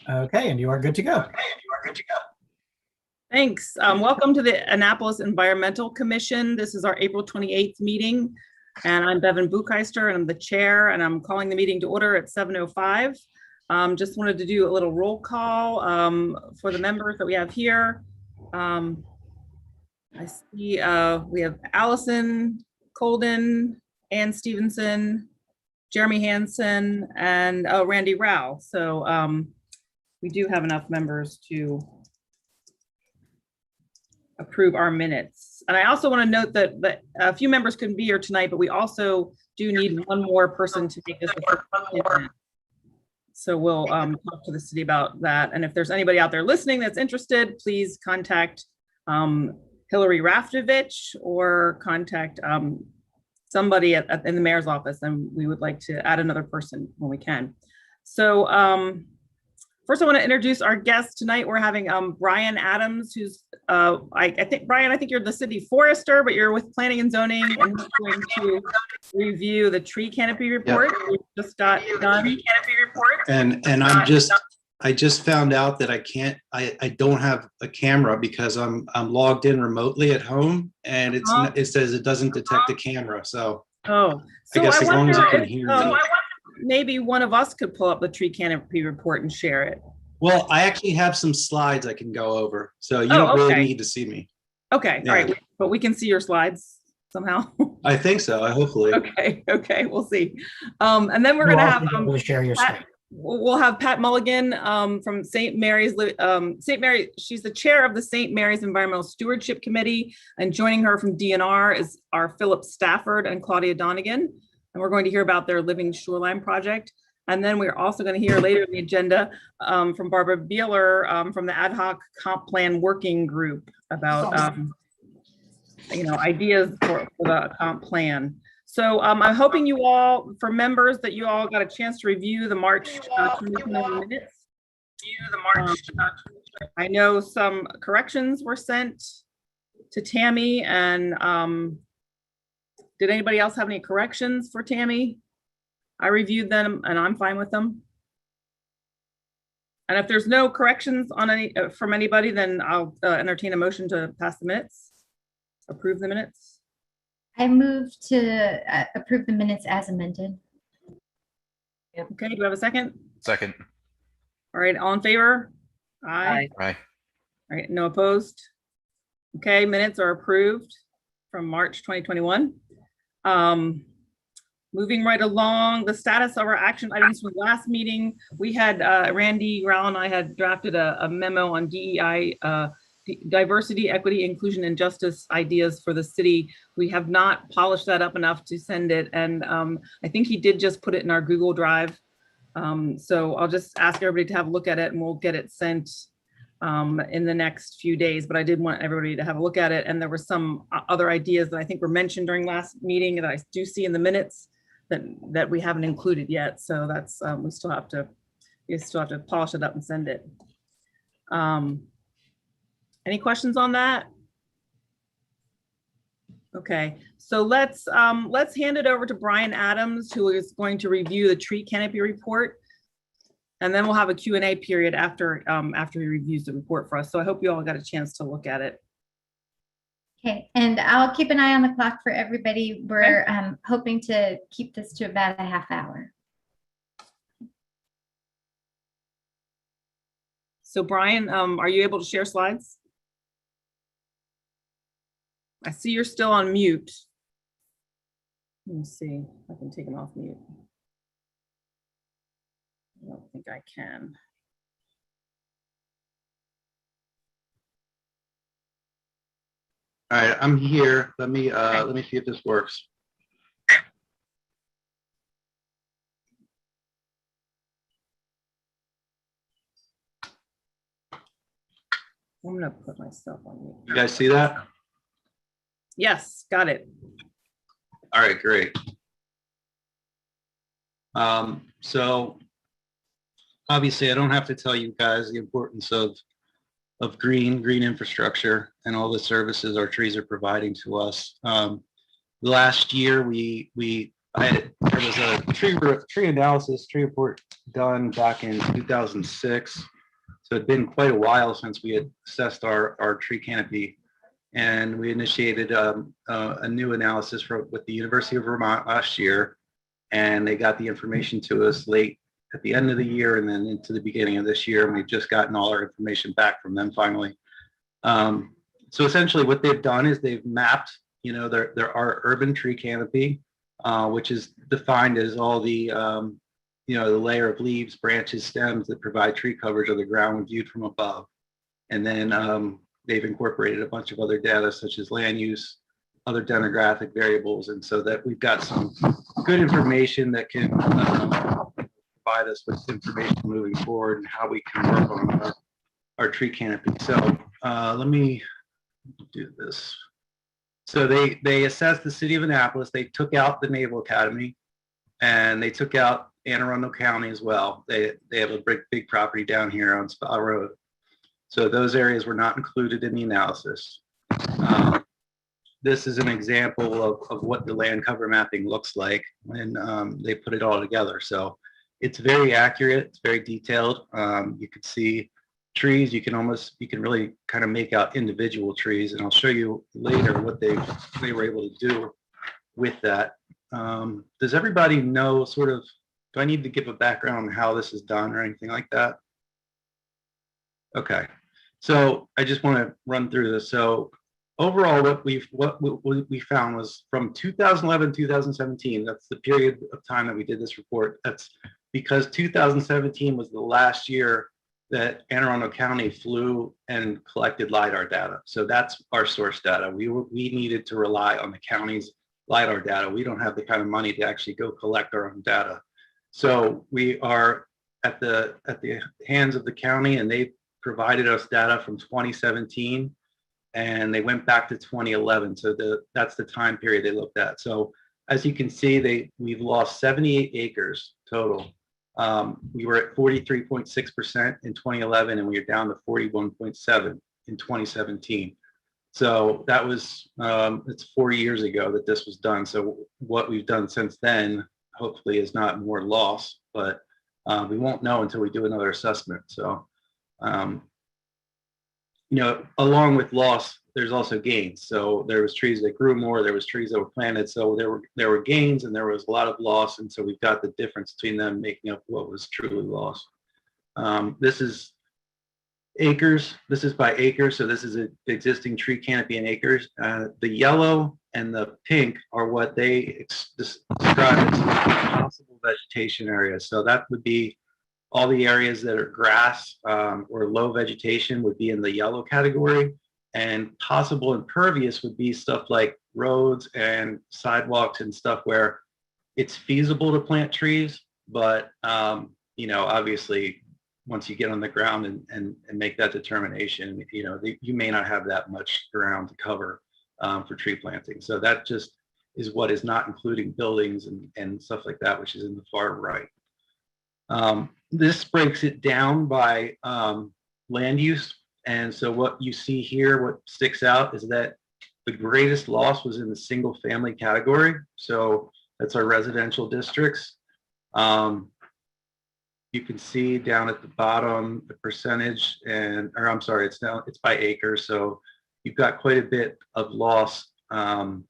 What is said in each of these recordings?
Okay, and you are good to go. Thanks. Welcome to the Annapolis Environmental Commission. This is our April 28th meeting, and I'm Bevan Bucheister, and I'm the chair, and I'm calling the meeting to order at 7:05. Just wanted to do a little roll call for the members that we have here. I see we have Allison Colden, Ann Stevenson, Jeremy Hansen, and Randy Rao. So we do have enough members to approve our minutes. And I also want to note that a few members couldn't be here tonight, but we also do need one more person to make this a. So we'll talk to the city about that. And if there's anybody out there listening that's interested, please contact Hillary Raftovich or contact somebody in the mayor's office, and we would like to add another person when we can. So first I want to introduce our guest tonight. We're having Brian Adams, who's I think, Brian, I think you're the city forester, but you're with planning and zoning, and he's going to review the tree canopy report. Yep. We just got done. And I just found out that I don't have a camera because I'm logged in remotely at home, and it says it doesn't detect the camera. So I guess as long as you can hear me. Maybe one of us could pull up the tree canopy report and share it. Well, I actually have some slides I can go over, so you don't really need to see me. Okay, yeah. All right, but we can see your slides somehow. I think so. Hopefully. Okay, we'll see. And then we're gonna have share your screen. We'll have Pat Mulligan from St. Mary's. St. Mary, she's the chair of the St. Mary's Environmental Stewardship Committee, and joining her from DNR is our Philip Stafford and Claudia Donegan. And we're going to hear about their Living Shoreline project. And then we're also going to hear later in the agenda from Barbara Beeler from the Ad Hoc Comp Plan Working Group about ideas for the comp plan. So I'm hoping you all, for members, that you all got a chance to review the March 2021 minutes. I know some corrections were sent to Tammy, and did anybody else have any corrections for Tammy? I reviewed them and I'm fine with them. And if there's no corrections on from anybody, then I'll entertain a motion to pass the minutes, approve the minutes. I move to approve the minutes as amended. Okay, do we have a second? Second. All right, all in favor? Aye. Aye. All right, no opposed. Okay, minutes are approved from March 2021. Moving right along, the status of our action items from the last meeting. We had Randy Rao and I had drafted a memo on DEI, diversity, equity, inclusion, and justice ideas for the city. We have not polished that up enough to send it, and I think he did just put it in our Google Drive. So I'll just ask everybody to have a look at it, and we'll get it sent in the next few days. But I did want everybody to have a look at it, and there were some other ideas that I think were mentioned during last meeting that I do see in the minutes that we haven't included yet. So that's we still have to polish it up and send it. Any questions on that? Okay, so let's hand it over to Brian Adams, who is going to review the tree canopy report, and then we'll have a Q&A period after he reviews the report for us. So I hope you all got a chance to look at it. Okay, and I'll keep an eye on the clock for everybody. We're hoping to keep this to about a half hour. So Brian, are you able to share slides? I see you're still on mute. Let me see if I can take him off mute. I don't think I can. All right, I'm here. Let me see if this works. I'm gonna put myself on mute. You guys see that? Yes, got it. All right, great. So obviously I don't have to tell you guys the importance of green infrastructure and all the services our trees are providing to us. Last year there was a tree analysis, tree report done back in 2006. So it'd been quite a while since we had assessed our tree canopy, and we initiated a new analysis with the University of Vermont last year, and they got the information to us late at the end of the year and then into the beginning of this year, and we've just gotten all our information back from them finally. So essentially what they've done is they've mapped, our urban tree canopy, which is defined as all the, the layer of leaves, branches, stems that provide tree coverage of the ground when viewed from above. And then they've incorporated a bunch of other data such as land use, other demographic variables. And so that we've got some good information that can provide us with information moving forward and how we can work on our tree canopy. So let me do this. So they assessed the city of Annapolis. They took out the Naval Academy, and they took out Anne Arundel County as well. They have a big property down here on Spa Road. So those areas were not included in the analysis. This is an example of what the land cover mapping looks like when they put it all together. So it's very accurate. It's very detailed. You can see trees. You can really kind of make out individual trees, and I'll show you later what they were able to do with that. Does everybody know do I need to give a background on how this is done or anything like that? Okay, so I just want to run through this. So overall, what we found was from 2011 2017. That's the period of time that we did this report. That's because 2017 was the last year that Anne Arundel County flew and collected LiDAR data. So that's our source data. We needed to rely on the county's LiDAR data. We don't have the kind of money to actually go collect our own data. So we are at the hands of the county, and they provided us data from 2017, and they went back to 2011. So that's the time period they looked at. So as you can see, we've lost 78 acres total. We were at 43.6% in 2011, and we are down to 41.7 in 2017. So that was, it's 4 years ago that this was done. So what we've done since then, hopefully, is not more loss, but we won't know until we do another assessment. So, along with loss, there's also gains. So there was trees that grew more, there was trees that were planted. So there were gains, and there was a lot of loss. And so we've got the difference between them making up what was truly lost. This is acres. This is by acre. So this is an existing tree canopy in acres. The yellow and the pink are what they describe as possible vegetation areas. So that would be all the areas that are grass or low vegetation would be in the yellow category. And possible impervious would be stuff like roads and sidewalks and stuff where it's feasible to plant trees, but obviously once you get on the ground and make that determination, you may not have that much ground to cover for tree planting. So that just is what is not including buildings and stuff like that, which is in the far right. This breaks it down by land use. And so what you see here, what sticks out is that the greatest loss was in the single family category. So that's our residential districts. You can see down at the bottom, the percentage it's by acre. So you've got quite a bit of loss. But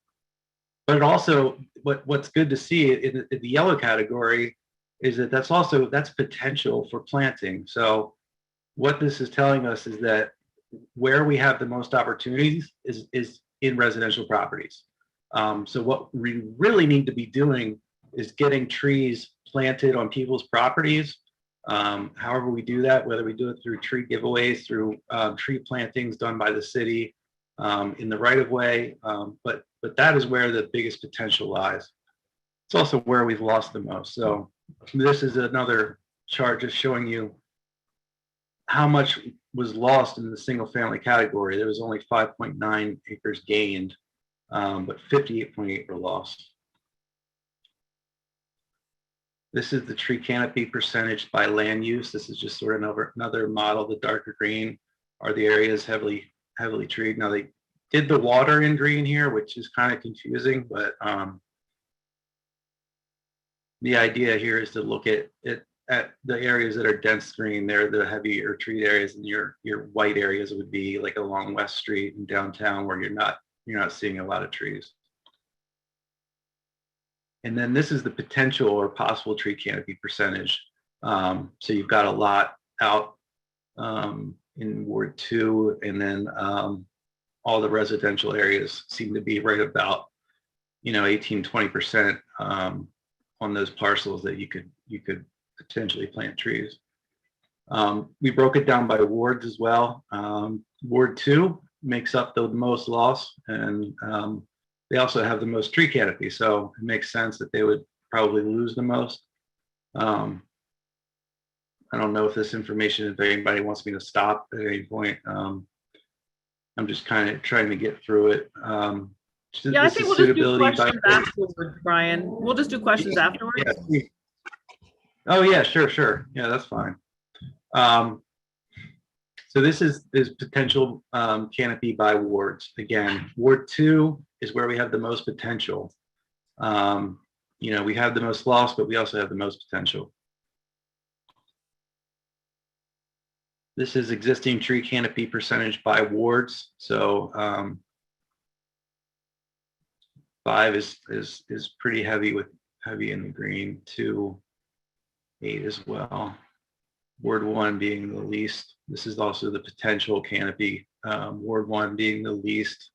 it also, what's good to see in the yellow category is that that's potential for planting. So what this is telling us is that where we have the most opportunities is in residential properties. So what we really need to be doing is getting trees planted on people's properties. However we do that, whether we do it through tree giveaways, through tree plantings done by the city in the right of way, but that is where the biggest potential lies. It's also where we've lost the most. So this is another chart just showing you how much was lost in the single family category. There was only 5.9 acres gained, but 58.8 were lost. This is the tree canopy percentage by land use. This is just sort of another model. The darker green are the areas heavily treed. Now they did the water in green here, which is kind of confusing, but the idea here is to look at at the areas that are dense green, they're the heavier treed areas, and your white areas would be like along West Street and downtown where you're not seeing a lot of trees. And then this is the potential or possible tree canopy percentage. So you've got a lot out in Ward 2, and then all the residential areas seem to be right about, 18-20% on those parcels that you could potentially plant trees. We broke it down by wards as well. Ward 2 makes up the most loss, and they also have the most tree canopy, so it makes sense that they would probably lose the most. I don't know if this information, if anybody wants me to stop at any point. I'm just kind of trying to get through it. Yeah, I think we'll just do questions afterwards, Brian. We'll just do questions afterwards. Yeah. Oh yeah, sure. Yeah, that's fine. So this is potential canopy by wards. Again, Ward 2 is where we have the most potential. We have the most loss, but we also have the most potential. This is existing tree canopy percentage by wards. So 5 is pretty heavy in the green. 2, 8 as well. Ward 1 being the least. This is also the potential canopy. Ward 1 being the least.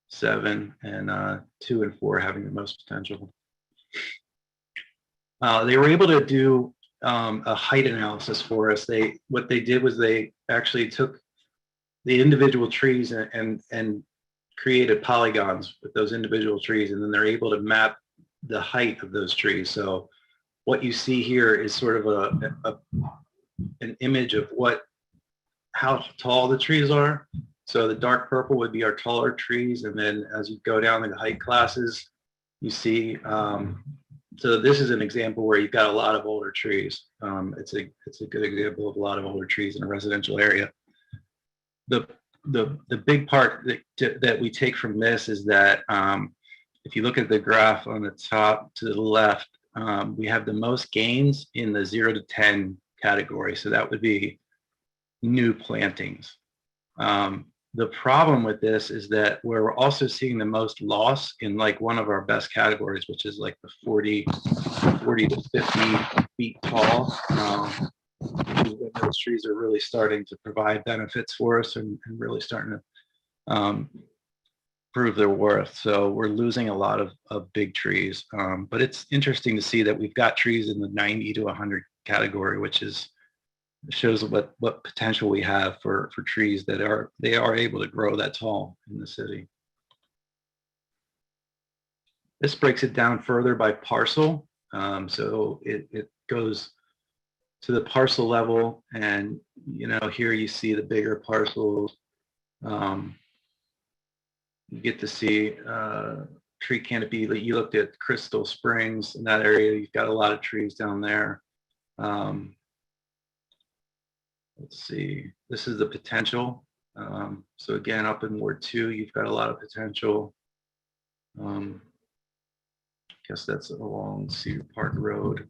7, and 2 and 4 having the most potential. They were able to do a height analysis for us. What they did was they actually took the individual trees and created polygons with those individual trees, and then they're able to map the height of those trees. So what you see here is sort of an image of how tall the trees are. So the dark purple would be our taller trees, and then as you go down in the height classes, you see. So this is an example where you've got a lot of older trees. It's a good example of a lot of older trees in a residential area. The big part that we take from this is that if you look at the graph on the top to the left, we have the most gains in the 0 to 10 category. So that would be new plantings. The problem with this is that we're also seeing the most loss in like one of our best categories, which is like the 40 to 50 feet tall. Those trees are really starting to provide benefits for us and really starting to prove their worth. So we're losing a lot of big trees. But it's interesting to see that we've got trees in the 90 to 100 category, which shows what potential we have for trees that are able to grow that tall in the city. This breaks it down further by parcel. So it goes to the parcel level, and here you see the bigger parcels. You get to see tree canopy. You looked at Crystal Springs in that area. You've got a lot of trees down there. Let's see, this is the potential. So again, up in Ward 2, you've got a lot of potential. I guess that's along Cedar Park Road.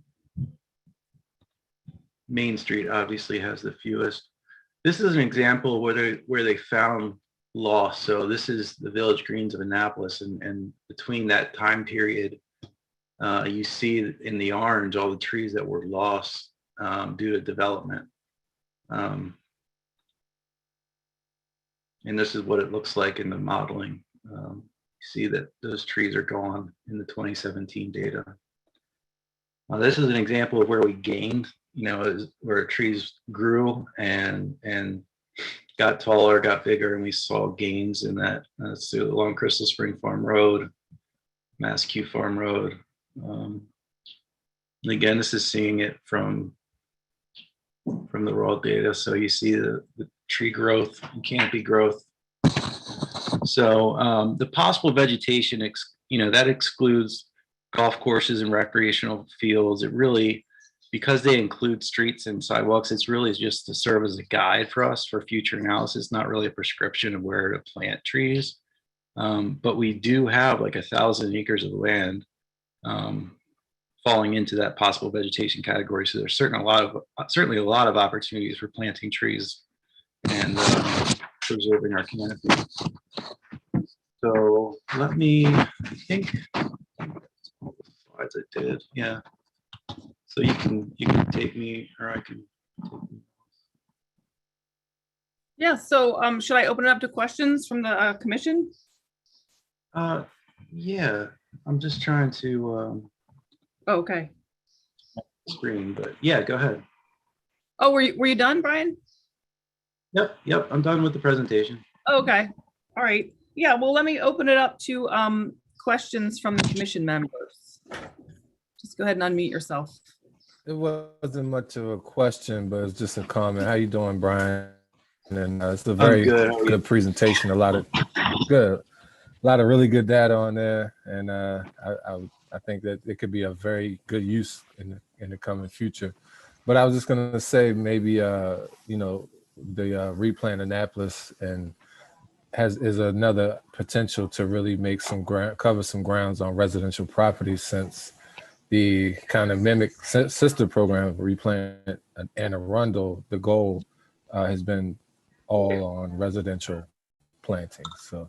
Main Street obviously has the fewest. This is an example where they found loss. So this is the Village Greens of Annapolis, and between that time period, you see in the orange all the trees that were lost due to development. And this is what it looks like in the modeling. You see that those trees are gone in the 2017 data. This is an example of where we gained, where trees grew and got taller, got bigger, and we saw gains in that. That's along Crystal Spring Farm Road, Masque Farm Road. And again, this is seeing it from the raw data. So you see the tree growth and canopy growth. So the possible vegetation, that excludes golf courses and recreational fields. It really, because they include streets and sidewalks, it's really just to serve as a guide for us for future analysis, not really a prescription of where to plant trees. But we do have like 1,000 acres of land, falling into that possible vegetation category. So there's certainly a lot of opportunities for planting trees and preserving our canopy. So let me, I think, slides I did, yeah. So you can take me, or I can take me. Yeah, so should I open it up to questions from the commission? Yeah, I'm just trying to Oh, okay. screen, but yeah, go ahead. Oh, were you done, Brian? Yep, I'm done with the presentation. Oh, okay, all right. Yeah, well, let me open it up to questions from the commission members. Just go ahead and unmute yourself. It wasn't much of a question, but it's just a comment. How you doing, Brian? And it's a very good presentation. A lot of really good data on there, and I think that it could be a very good use in the coming future. But I was just going to say maybe you know, the replant Annapolis and is another potential to really make cover some grounds on residential properties, since the kind of mimic sister program of Replant and Arundel, the goal has been all on residential planting. So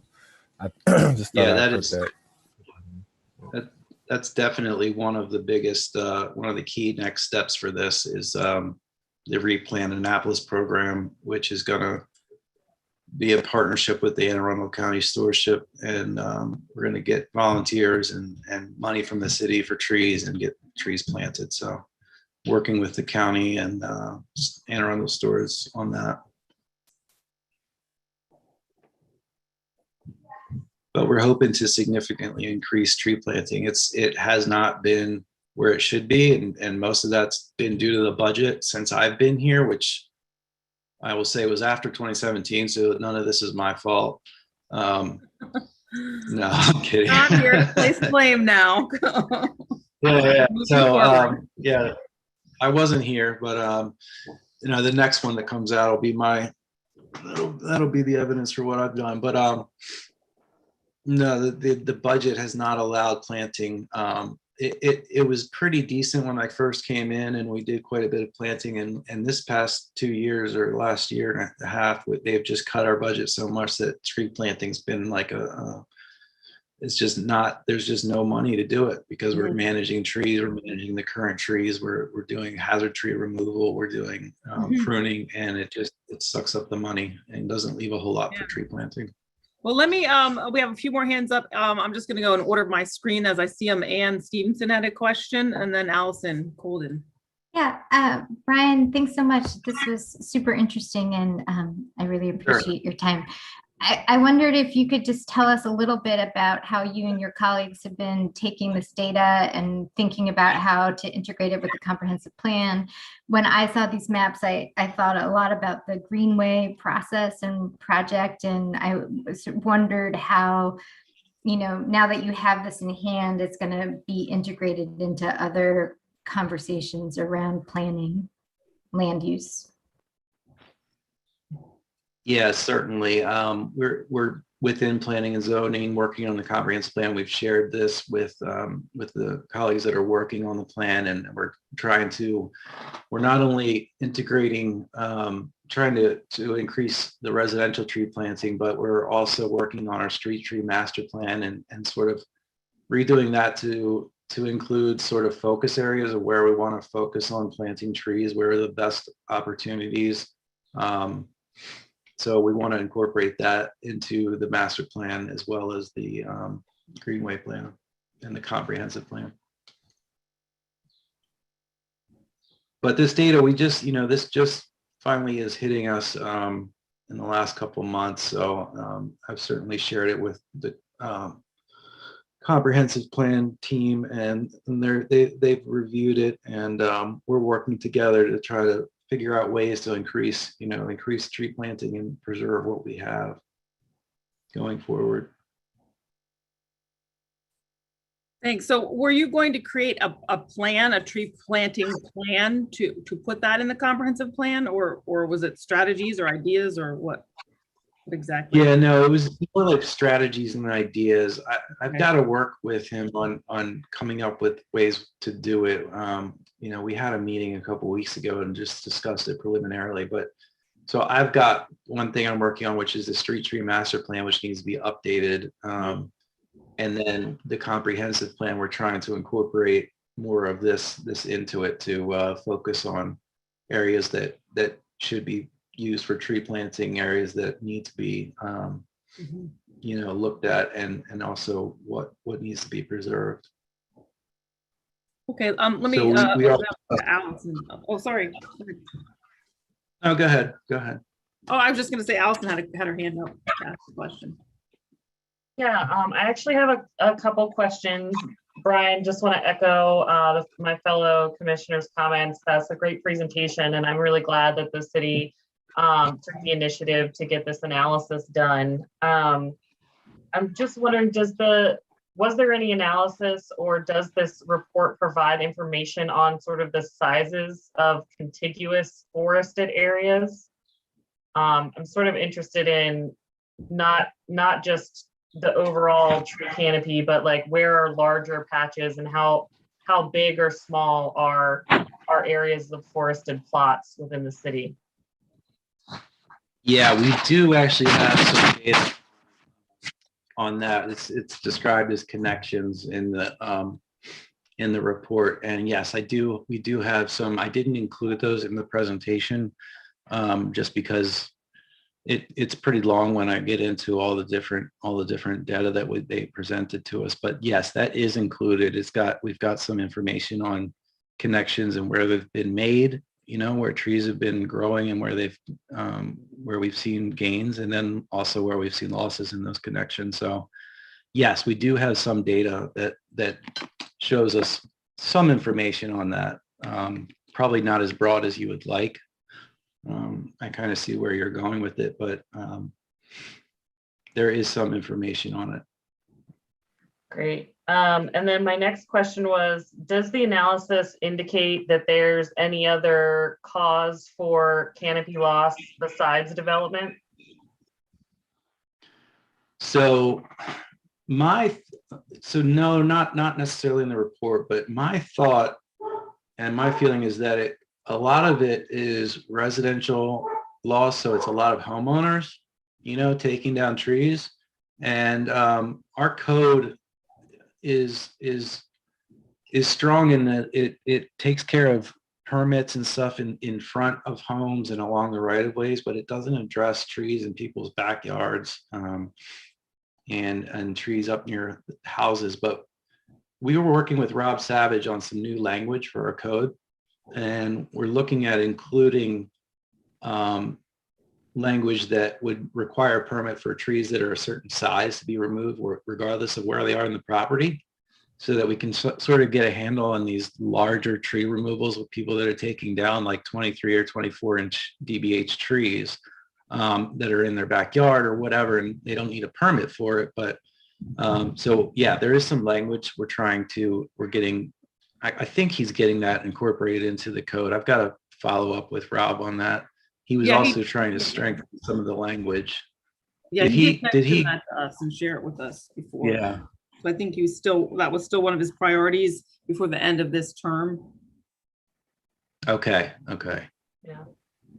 I just thought I'd put that's definitely one of the biggest, one of the key next steps for this is the Replant Annapolis program, which is going to be a partnership with the Anne Arundel County Stewardship, and we're going to get volunteers and money from the city for trees and get trees planted. So working with the county and Anne Arundel stewards on that. But we're hoping to significantly increase tree planting. It has not been where it should be, and most of that's been due to the budget since I've been here, which I will say was after 2017, so none of this is my fault. No, I'm kidding. Not here to place blame now. Yeah. So yeah, I wasn't here, but you know, the next one that comes out will be that'll be the evidence for what I've done. But no, the budget has not allowed planting. It was pretty decent when I first came in, and we did quite a bit of planting, and this past 2 years or last year and a half, they've just cut our budget so much that tree planting's been like it's just not, there's just no money to do it, because we're managing trees, we're managing the current trees, we're doing hazard tree removal, we're doing pruning, and it sucks up the money and doesn't leave a whole lot for tree planting. Well, let me, we have a few more hands up. I'm just gonna go in order of my screen as I see them. Ann Stevenson had a question, and then Allison Colden. Yeah, Brian, thanks so much. This was super interesting, and I really appreciate your time. I wondered if you could just tell us a little bit about how you and your colleagues have been taking this data and thinking about how to integrate it with the comprehensive plan. When I saw these maps, I thought a lot about the Greenway process and project, and I wondered how, you know, now that you have this in hand, it's going to be integrated into other conversations around planning, land use. Yeah, certainly. We're within planning and zoning, working on the comprehensive plan. We've shared this with the colleagues that are working on the plan, and we're not only integrating, trying to increase the residential tree planting, but we're also working on our street tree master plan and sort of redoing that to include sort of focus areas of where we want to focus on planting trees, where are the best opportunities. So we want to incorporate that into the master plan, as well as the Greenway plan and the comprehensive plan. But this data, this just finally is hitting us in the last couple of months. So I've certainly shared it with the comprehensive plan team, and they've reviewed it, and we're working together to try to figure out ways to increase tree planting and preserve what we have going forward. Thanks. So were you going to create a plan, a tree planting plan to put that in the comprehensive plan, or was it strategies or ideas or what? What exactly? Yeah, no, it was more like strategies and ideas. I've Okay. got to work with him on coming up with ways to do it. You know, we had a meeting a couple weeks ago and just discussed it preliminarily, but so I've got one thing I'm working on, which is the street tree master plan, which needs to be updated. And then the comprehensive plan, we're trying to incorporate more of this into it to focus on areas that should be used for tree planting, areas that need to be Mhm. you know, looked at, and also what needs to be preserved. Okay, let me, So we open up to Allison. Oh, sorry. Oh, go ahead. Go ahead. Oh, I was just gonna say Allison had her hand up to ask a question. Yeah, I actually have a couple questions. Brian, just want to echo my fellow commissioners' comments. That's a great presentation, and I'm really glad that the city took the initiative to get this analysis done. I'm just wondering, was there any analysis, or does this report provide information on sort of the sizes of contiguous forested areas? I'm sort of interested in not just the overall tree canopy, but like where are larger patches, and how big or small are areas of forested plots within the city? Yeah, we do actually have some data on that. It's described as connections in the report, and yes, we do have some. I didn't include those in the presentation just because it's pretty long when I get into all the different data that they presented to us. But yes, that is included. We've got some information on connections and where they've been made, you know, where trees have been growing and where we've seen gains, and then also where we've seen losses in those connections. So yes, we do have some data that shows us some information on that. Probably not as broad as you would like. I kind of see where you're going with it, but there is some information on it. Great. And then my next question was, does the analysis indicate that there's any other cause for canopy loss besides development? So no, not necessarily in the report, but my thought and my feeling is that a lot of it is residential loss. So it's a lot of homeowners, you know, taking down trees, and our code is strong in that it takes care of permits and stuff in front of homes and along the right of ways, but it doesn't address trees in people's backyards and trees up near houses. But we were working with Rob Savage on some new language for our code, and we're looking at including language that would require a permit for trees that are a certain size to be removed, regardless of where they are in the property, so that we can sort of get a handle on these larger tree removals with people that are taking down like 23 or 24-inch DBH trees that are in their backyard or whatever, and they don't need a permit for it. But so yeah, there is some language we're getting. I think he's getting that incorporated into the code. I've got to follow up with Rob on that. He was also trying to strengthen some of the language. Yeah, he did mention that to us and share it with us before. Yeah. So I think that was still one of his priorities before the end of this term. Okay. Yeah.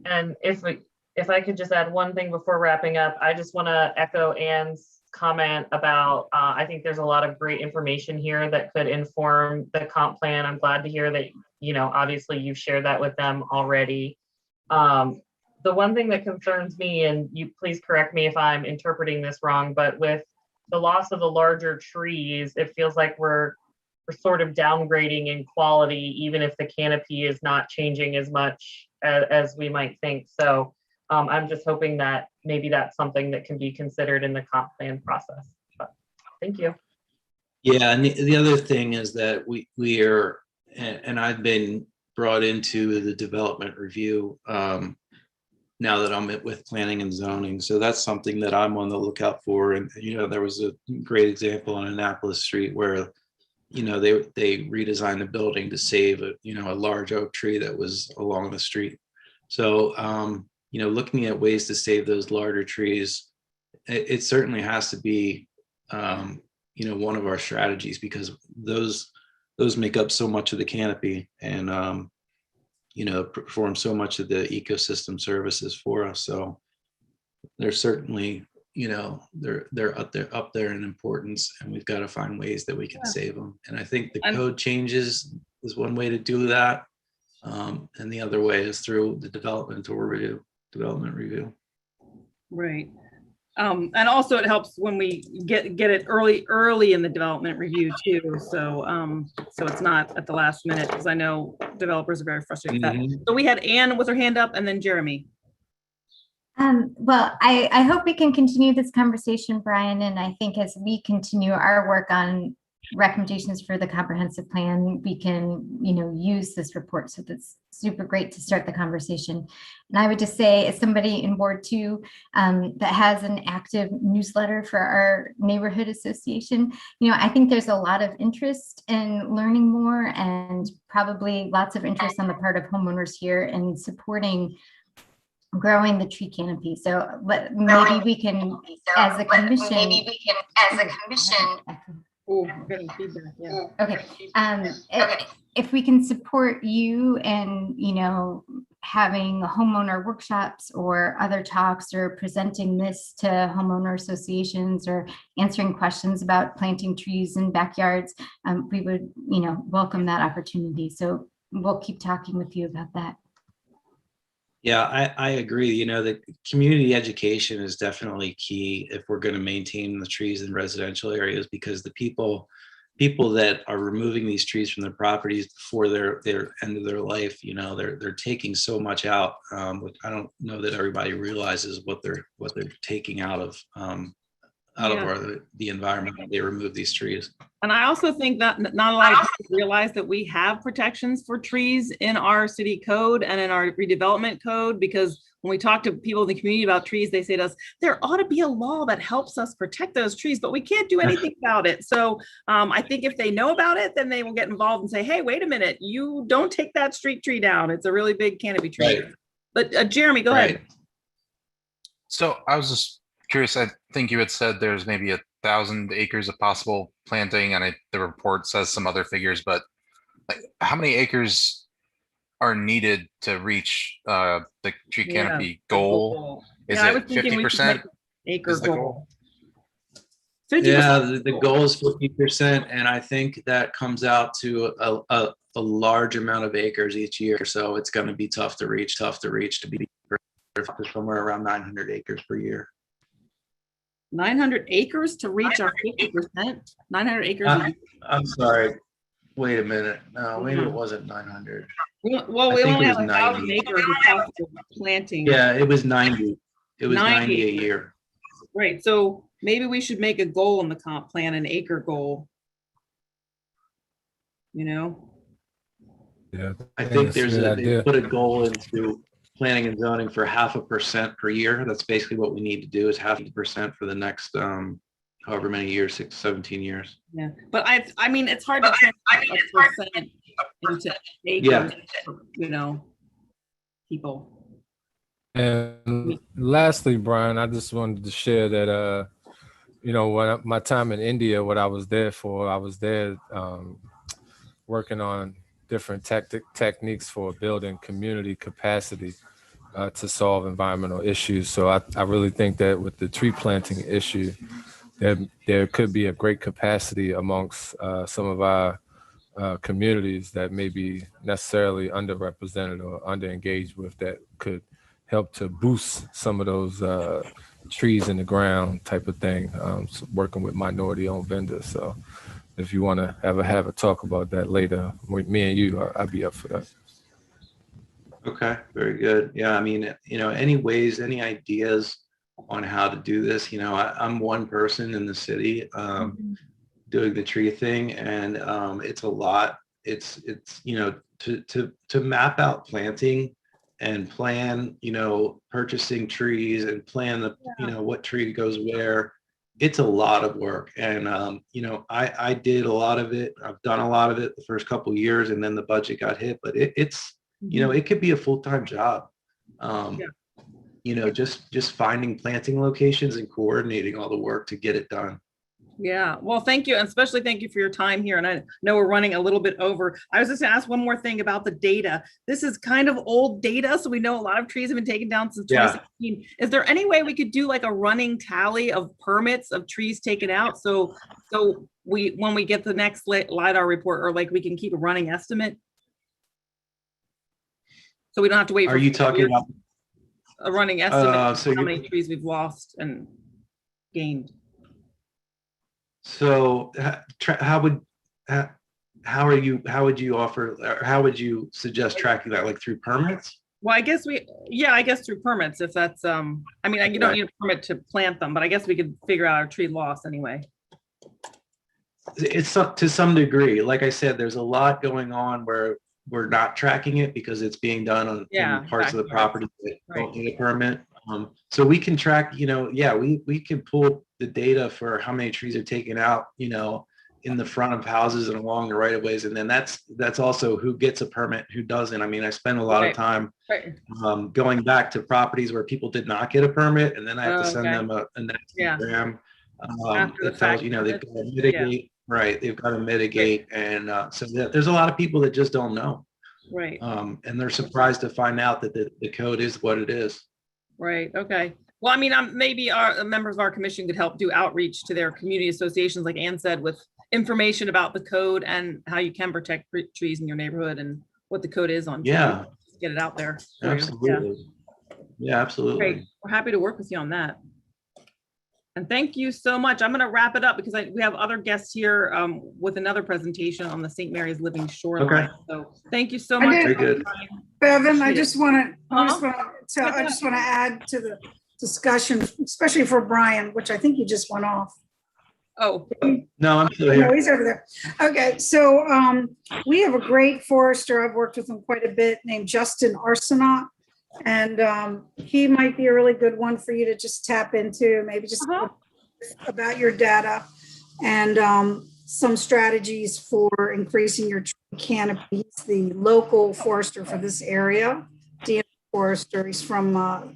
And if I could just add one thing before wrapping up, I just want to echo Anne's comment about, I think there's a lot of great information here that could inform the comp plan. I'm glad to hear that, you know, obviously you've shared that with them already. The one thing that concerns me, and you please correct me if I'm interpreting this wrong, but with the loss of the larger trees, it feels like we're sort of downgrading in quality, even if the canopy is not changing as much as we might think. So I'm just hoping that maybe that's something that can be considered in the comp plan process. But thank you. Yeah, and the other thing is that we are, and I've been brought into the development review now that I'm with planning and zoning. So that's something that I'm on the lookout for. And, you know, there was a great example on Annapolis Street where, you know, they redesigned the building to save a large oak tree that was along the street. So, you know, looking at ways to save those larger trees it certainly has to be, one of our strategies, because those make up so much of the canopy, and perform so much of the ecosystem services for us. So they're certainly, they're up there in importance, and we've got to find ways that we can save them. And I think the code changes is one way to do that. And the other way is through the development review. Right. And also it helps when we get it early in the development review too. So so it's not at the last minute, because I know developers are very frustrated with that. So we had Anne with her hand up, and then Jeremy. Well, I hope we can continue this conversation, Brian. And I think as we continue our work on recommendations for the comprehensive plan, we can, use this report. So that's super great to start the conversation. And I would just say, as somebody in Ward 2 that has an active newsletter for our neighborhood association, I think there's a lot of interest in learning more, and probably lots of interest on the part of homeowners here in supporting growing the tree canopy. So maybe we can, as a commission, Oh, we're getting feedback. Yeah. okay. If we can support you and, having homeowner workshops or other talks, or presenting this to homeowner associations, or answering questions about planting trees in backyards, we would, welcome that opportunity. So we'll keep talking with you about that. Yeah, I agree. The community education is definitely key if we're going to maintain the trees in residential areas, because the people that are removing these trees from their properties before their end of their life, they're taking so much out. Which I don't know that everybody realizes what they're taking out of the environment when they remove these trees. And I also think that not a lot of people realize that we have protections for trees in our city code and in our redevelopment code, because when we talk to people in the community about trees, they say to us, there ought to be a law that helps us protect those trees, but we can't do anything about it. So I think if they know about it, then they will get involved and say, hey, wait a minute, you don't take that street tree down. It's a really big canopy tree. Right. But Jeremy, go ahead. So I was just curious, I think you had said there's maybe 1,000 acres of possible planting, and the report says some other figures, but how many acres are needed to reach the tree canopy goal? Is it 50%? Acre goal. 50%. Yeah, the goal is 50%, and I think that comes out to a large amount of acres each year. So it's going to be tough to reach to be somewhere around 900 acres per year. 900 acres to reach our 50%? 900 acres. I'm sorry. Wait a minute. No, maybe it wasn't 900. Well, we only have 1,000 acres of possible planting. Yeah, it was 90. It was 90 a year. Right. So maybe we should make a goal in the comp plan, an acre goal. Yeah. I think they put a goal into planning and zoning for 0.5% per year. That's basically what we need to do, is 0.5% for the next however many years, 17 years. Yeah, but I mean, it's hard to turn a percent into acres, people. And lastly, Brian, I just wanted to share that, when my time in India, what I was there for, I was there working on different techniques for building community capacity to solve environmental issues. So I really think that with the tree planting issue, there could be a great capacity amongst some of our communities that may be necessarily underrepresented or underengaged with, that could help to boost some of those trees in the ground type of thing, so working with minority-owned vendors. So if you want to have a talk about that later, me and you, I'd be up for that. Okay, very good. Yeah, I mean, any ideas on how to do this? I'm one person in the city doing the tree thing, and it's a lot. It's to map out planting and plan, purchasing trees and plan what tree goes where. It's a lot of work, and I did a lot of it. I've done a lot of it the first couple of years, and then the budget got hit. But it's it could be a full-time job. just finding planting locations and coordinating all the work to get it done. Yeah, well, thank you. And especially thank you for your time here. And I know we're running a little bit over. I was just gonna ask one more thing about the data. This is kind of old data. So we know a lot of trees have been taken down since 2016. Is there any way we could do like a running tally of permits of trees taken out? So when we get the next LiDAR report, or like we can keep a running estimate? So we don't have to wait. Are you talking about a running estimate of so how many trees we've lost and gained? So how would you offer, or how would you suggest tracking that, like through permits? Well, I guess through permits, if that's, I mean, you don't need a permit to plant them, but I guess we could figure out our tree loss anyway. It's to some degree. Like I said, there's a lot going on where we're not tracking it because it's being done on in parts of the property that don't need a permit. So we can track, we can pull the data for how many trees are taken out, in the front of houses and along the right of ways. And then that's also who gets a permit, who doesn't. I mean, I spend a lot of time going back to properties where people did not get a permit, and then I have to send them a next program. That tells, they've got to mitigate, right? They've got to mitigate. And so there's a lot of people that just don't know. Right. And they're surprised to find out that the code is what it is. Right. Okay. Well, I mean, maybe our members of our commission could help do outreach to their community associations, like Ann said, with information about the code and how you can protect trees in your neighborhood and what the code is on. Yeah. Trees. Get it out there. Absolutely. Yeah, absolutely. Great. We're happy to work with you on that. And thank you so much. I'm going to wrap it up because we have other guests here with another presentation on the St. Mary's Living Shoreline. Okay. So thank you so much. Very good. Bevan, I just want to add to the discussion, especially for Brian, which I think he just went off. Oh, no, I'm still here. No, he's over there. Okay, so we have a great forester. I've worked with him quite a bit, named Justin Arsenault. And he might be a really good one for you to just tap into, maybe just about your data and some strategies for increasing your tree canopy. He's the local forester for this area, DNR forester. He's from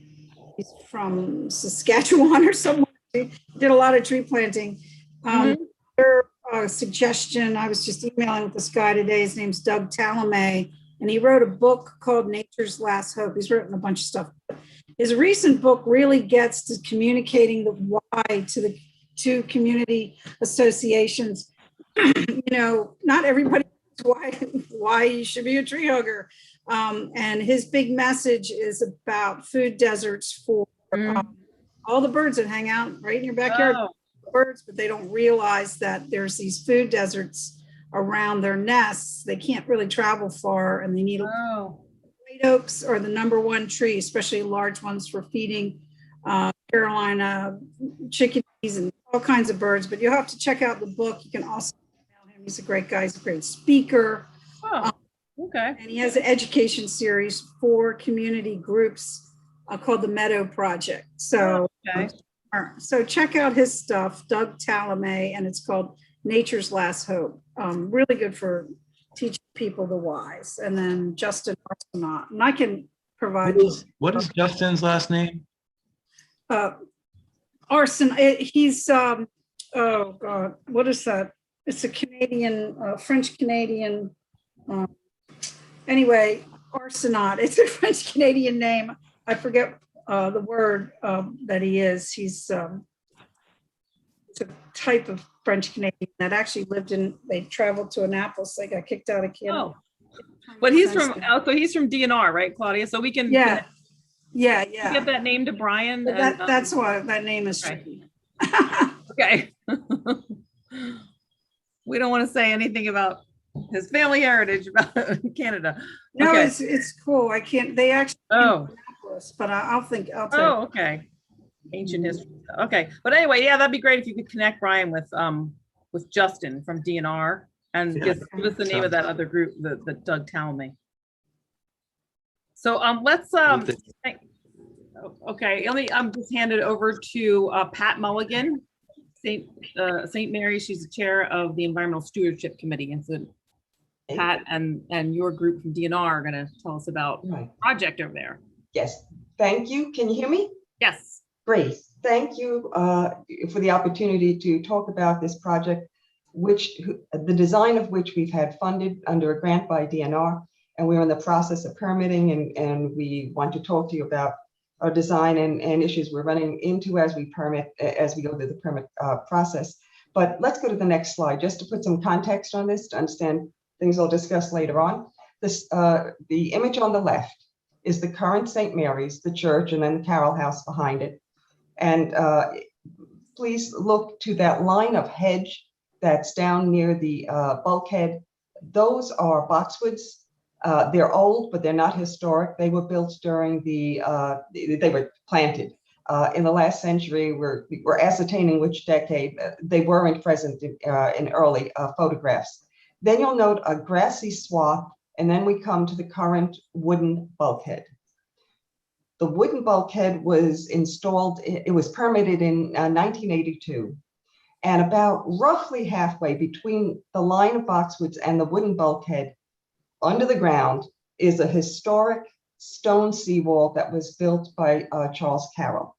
Saskatchewan or somewhere. He did a lot of tree planting. Their suggestion, I was just emailing with this guy today. His name's Doug Talamay. And he wrote a book called Nature's Last Hope. He's written a bunch of stuff. His recent book really gets to communicating the why to community associations. Not everybody knows why you should be a tree hugger. And his big message is about food deserts for all the birds that hang out right in your backyard. Birds, but they don't realize that there's these food deserts around their nests. They can't really travel far, and they need white oaks are the #1 tree, especially large ones for feeding Carolina chickadees and all kinds of birds. But you'll have to check out the book. You can also email him. He's a great guy. He's a great speaker. Okay. And he has an education series for community groups called the Meadow Project. So, so check out his stuff, Doug Talamay, and it's called Nature's Last Hope. Really good for teaching people the whys. And then Justin Arsenault, and I can provide. What is Justin's last name? Arsenault. He's oh God, what is that? It's a Canadian, French Canadian. Anyway, Arsenault. It's a French Canadian name. I forget the word that he is. He's it's a type of French Canadian that actually they traveled to Annapolis. They got kicked out of Canada. But he's from DNR, right, Claudia? So we can get that name to Brian. That's why that name is okay. We don't want to say anything about his family heritage about Canada. No, okay. It's cool. I can't. They actually. Annapolis, but I'll take. Okay. Ancient history. Okay, but anyway, that'd be great if you could connect Brian with Justin from DNR and give us the name of that other group, the Doug Talamay. So let's okay. Let me just hand it over to Pat Mulligan, St. Mary. She's the chair of the Environmental Stewardship Committee, and so Pat and your group from DNR are going to tell us about the project over there. Yes. Thank you. Can you hear me? Yes. Great. Thank you for the opportunity to talk about this project, the design of which we've had funded under a grant by DNR, and we're in the process of permitting, and we want to talk to you about our design and issues we're running into as we go through the permit process. But let's go to the next slide just to put some context on this to understand things I'll discuss later on. The image on the left is the current St. Mary's, the church, and then the Carroll House behind it. And please look to that line of hedge that's down near the bulkhead. Those are boxwoods. They're old, but they're not historic. They were built during they were planted in the last century. We're ascertaining which decade. They weren't present in early photographs. Then you'll note a grassy swath, and then we come to the current wooden bulkhead. The wooden bulkhead was installed, it was permitted in 1982. And about roughly halfway between the line of boxwoods and the wooden bulkhead, under the ground, is a historic stone seawall that was built by Charles Carroll.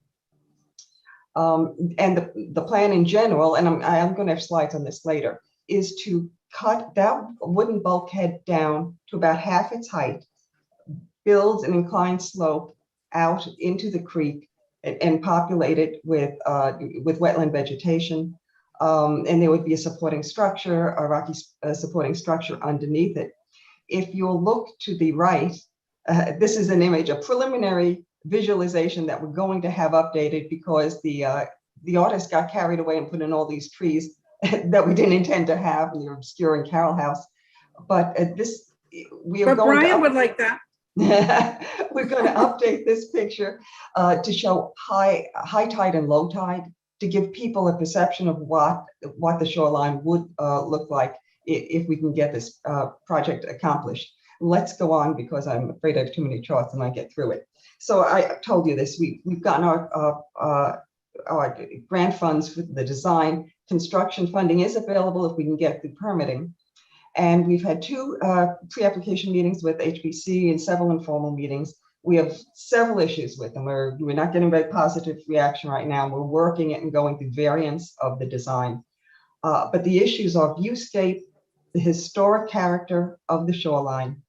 And the plan in general, and I'm going to have slides on this later, is to cut that wooden bulkhead down to about half its height, build an inclined slope out into the creek, and populate it with wetland vegetation. And there would be a supporting structure, a rocky supporting structure underneath it. If you'll look to the right, this is an image, a preliminary visualization that we're going to have updated because the artist got carried away and put in all these trees that we didn't intend to have, and they're obscuring Carroll House. But Brian would like that. We're going to update this picture to show high tide and low tide, to give people a perception of what the shoreline would look like if we can get this project accomplished. Let's go on because I'm afraid I have too many charts and I get through it. So I told you this, we've gotten our grant funds for the design. Construction funding is available if we can get the permitting. And we've had 2 pre-application meetings with HBC and several informal meetings. We have several issues with them. We're not getting very positive reaction right now. We're working it and going through variants of the design. But the issues are viewscape, the historic character of the shoreline,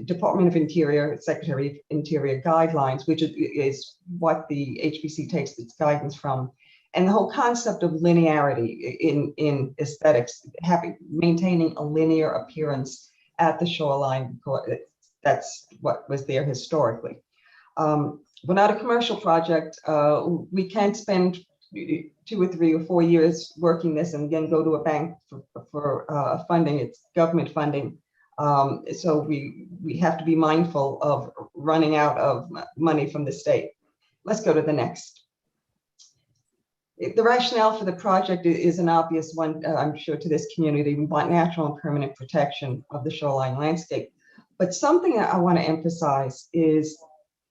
Department of Interior, Secretary of Interior guidelines, which is what the HBC takes its guidance from, and the whole concept of linearity in aesthetics, maintaining a linear appearance at the shoreline, because that's what was there historically. We're not a commercial project. We can't spend 2 or 3 or 4 years working this and then go to a bank for funding. It's government funding. So we have to be mindful of running out of money from the state. Let's go to the next. The rationale for the project is an obvious one, I'm sure, to this community. We want natural and permanent protection of the shoreline landscape. But something that I want to emphasize is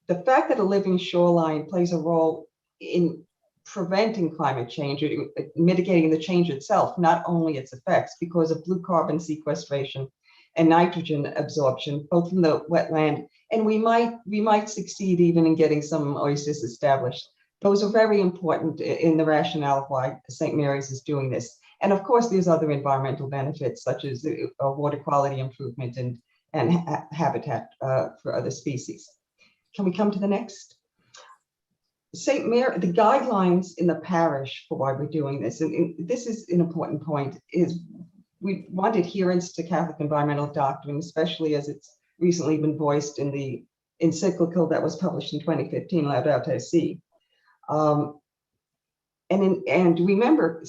the fact that a living shoreline plays a role in preventing climate change, or mitigating the change itself, not only its effects, because of blue carbon sequestration and nitrogen absorption, both from the wetland, and we might succeed even in getting some oases established. Those are very important in the rationale of why St. Mary's is doing this. And of course, there's other environmental benefits, such as water quality improvement and habitat for other species. Can we come to the next? St. Mary, the guidelines in the parish for why we're doing this, and this is an important point, is we want adherence to Catholic environmental doctrine, especially as it's recently been voiced in the encyclical that was published in 2015, Laudato Si. And remember,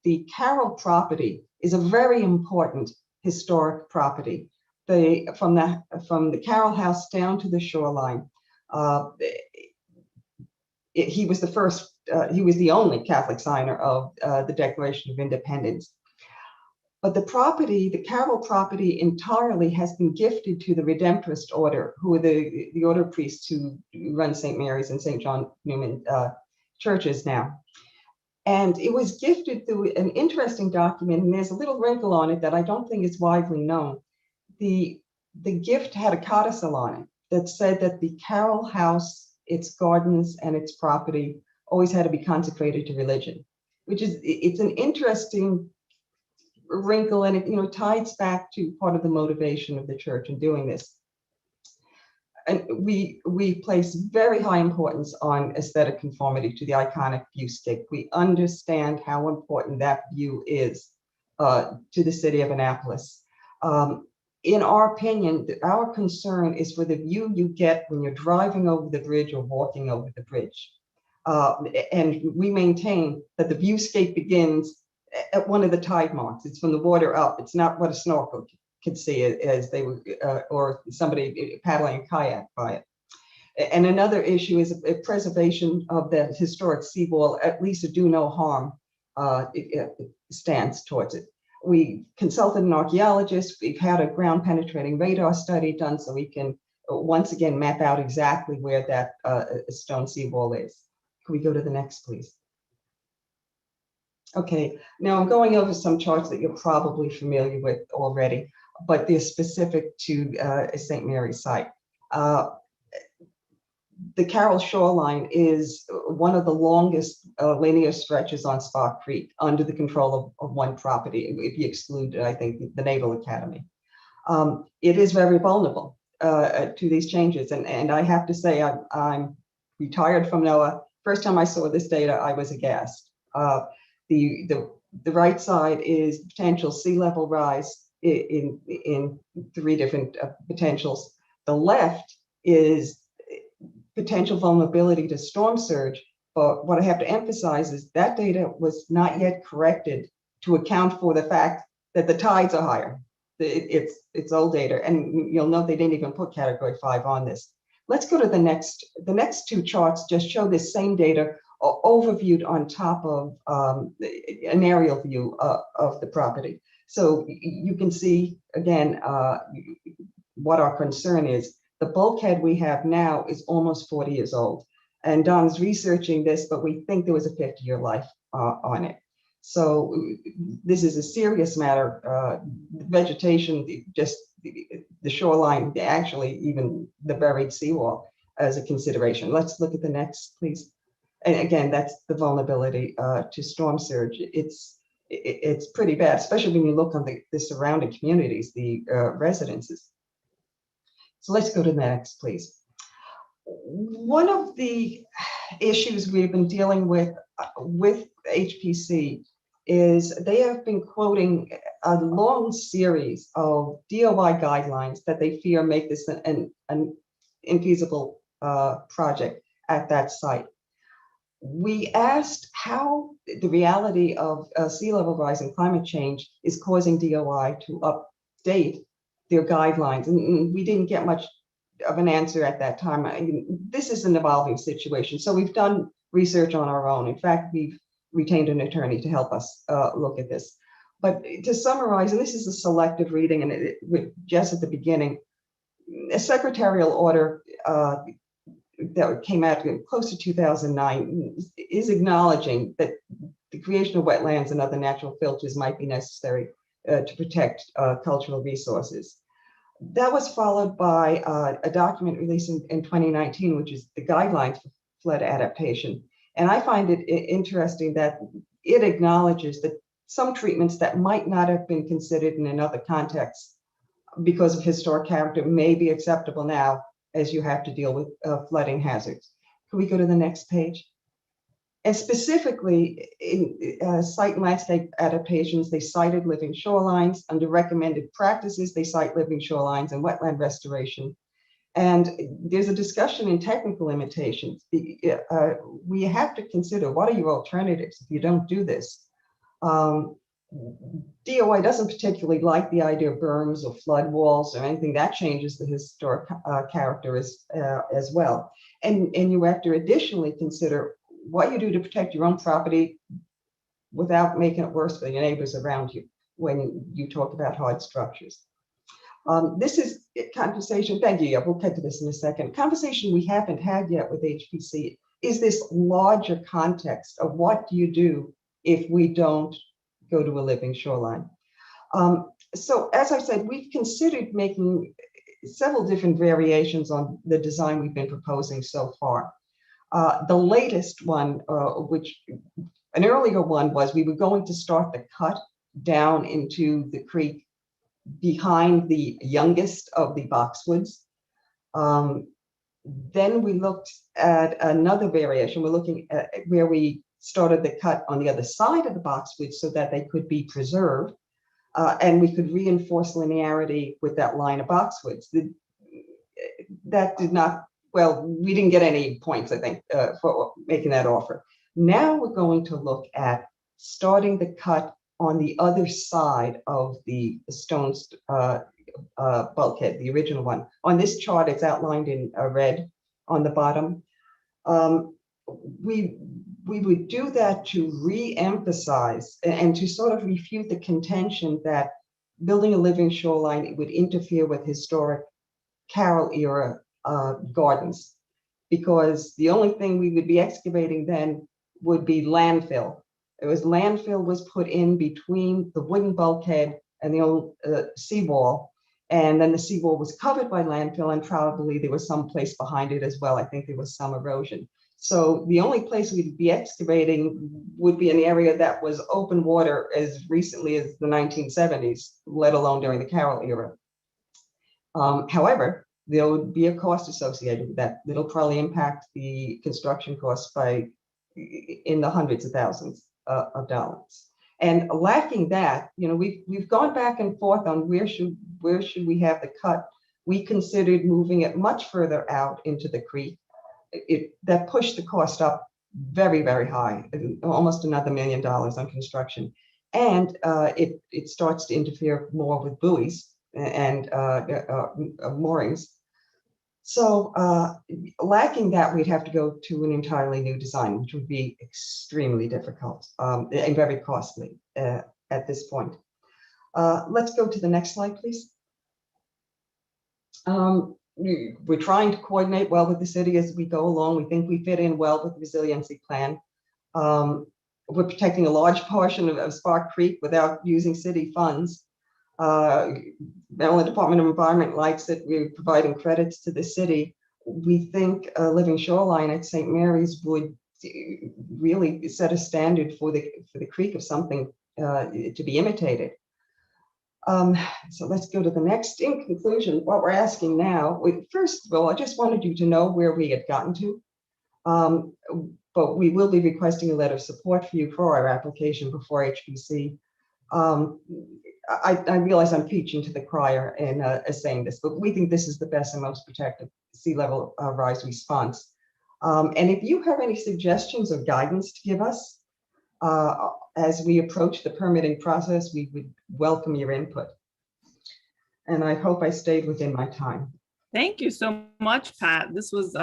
the Carroll property is a very important historic property. From the Carroll House down to the shoreline, he was the only Catholic signer of the Declaration of Independence. But the Carroll property entirely has been gifted to the Redemptorist order, who are the order priests who run St. Mary's and St. John Newman churches now. And it was gifted through an interesting document, and there's a little wrinkle on it that I don't think is widely known. The gift had a codicil on it, that said that the Carroll House, its gardens and its property always had to be consecrated to religion, which is, it's an interesting wrinkle, and it ties back to part of the motivation of the church in doing this. And we place very high importance on aesthetic conformity to the iconic view stick. We understand how important that view is to the city of Annapolis. In our opinion, our concern is for the view you get when you're driving over the bridge or walking over the bridge. And we maintain that the viewscape begins at one of the tide marks. It's from the water up. It's not what a snorkel could see as they were, or somebody paddling a kayak by it. And another issue is a preservation of the historic seawall, at least a do no harm stance towards it. We consulted an archaeologist. We've had a ground penetrating radar study done so we can once again map out exactly where that stone seawall is. Can we go to the next, please? Okay, now I'm going over some charts that you're probably familiar with already, but they're specific to St. Mary's site. The Carroll Shoreline is one of the longest linear stretches on Spark Creek under the control of one property, if you exclude, I think, the Naval Academy. It is very vulnerable to these changes. And I have to say, I'm retired from NOAA. First time I saw this data, I was aghast. The right side is potential sea level rise in three different potentials. The left is potential vulnerability to storm surge. But what I have to emphasize is that data was not yet corrected to account for the fact that the tides are higher. It's old data, and you'll note they didn't even put category 5 on this. Let's go to the next. The next two charts just show this same data overviewed on top of an aerial view of the property. So you can see, again, what our concern is. The bulkhead we have now is almost 40 years old. And Don's researching this, but we think there was a 50-year life on it. So this is a serious matter. Vegetation, just the shoreline, actually even the buried seawall as a consideration. Let's look at the next, please. And again, that's the vulnerability to storm surge. It's pretty bad, especially when you look on the surrounding communities, the residences. So let's go to the next, please. One of the issues we've been dealing with HPC is they have been quoting a long series of DOI guidelines that they fear make this an infeasible project at that site. We asked how the reality of sea level rise and climate change is causing DOI to update their guidelines, and we didn't get much of an answer at that time. I mean, this is an evolving situation, so we've done research on our own. In fact, we've retained an attorney to help us look at this. But to summarize, and this is a selective reading, and with just at the beginning, a secretarial order that came out close to 2009 is acknowledging that the creation of wetlands and other natural filters might be necessary to protect cultural resources. That was followed by a document released in 2019, which is the guidelines for flood adaptation. And I find it interesting that it acknowledges that some treatments that might not have been considered in another context because of historic character may be acceptable now as you have to deal with flooding hazards. Can we go to the next page? And specifically in site and landscape adaptations, they cited living shorelines. Under recommended practices, they cite living shorelines and wetland restoration. And there's a discussion in technical limitations. We have to consider, what are your alternatives if you don't do this? DOI doesn't particularly like the idea of berms or flood walls or anything that changes the historic character as well. And you have to additionally consider what you do to protect your own property without making it worse for your neighbors around you when you talk about hard structures. This is a conversation, thank you, yeah, we'll get to this in a second. Conversation we haven't had yet with HPC is this larger context of what do you do if we don't go to a living shoreline. So as I said, we've considered making several different variations on the design we've been proposing so far. The latest one, which an earlier one was, we were going to start the cut down into the creek behind the youngest of the boxwoods. Then we looked at another variation. We're looking at where we started the cut on the other side of the boxwoods so that they could be preserved, and we could reinforce linearity with that line of boxwoods. That did not, well, we didn't get any points, I think, for making that offer. Now we're going to look at starting the cut on the other side of the stone bulkhead, the original one. On this chart, it's outlined in red on the bottom. We would do that to re-emphasize and to sort of refute the contention that building a living shoreline would interfere with historic Carroll era gardens, because the only thing we would be excavating then would be landfill. Landfill was put in between the wooden bulkhead and the old seawall, and then the seawall was covered by landfill, and probably there was some place behind it as well. I think there was some erosion. So the only place we'd be excavating would be an area that was open water as recently as the 1970s, let alone during the Carroll era. However, there would be a cost associated with that. It'll probably impact the construction costs by in the hundreds of thousands of dollars. And lacking that, you know, we've gone back and forth on where should we have the cut. We considered moving it much further out into the creek. That pushed the cost up very, very high, almost another $1 million on construction. And it starts to interfere more with buoys and moorings. So lacking that, we'd have to go to an entirely new design, which would be extremely difficult and very costly at this point. Let's go to the next slide, please. We're trying to coordinate well with the city as we go along. We think we fit in well with the resiliency plan. We're protecting a large portion of Spark Creek without using city funds. Maryland Department of Environment likes it. We're providing credits to the city. We think a living shoreline at St. Mary's would really set a standard for the creek of something to be imitated. So let's go to the next. In conclusion, what we're asking now, first of all, I just wanted you to know where we had gotten to, but we will be requesting a letter of support for you for our application before HPC. I realize I'm preaching to the choir in saying this, but we think this is the best and most protective sea level rise response. And if you have any suggestions or guidance to give us as we approach the permitting process, we would welcome your input. And I hope I stayed within my time. Thank you so much, Pat. This was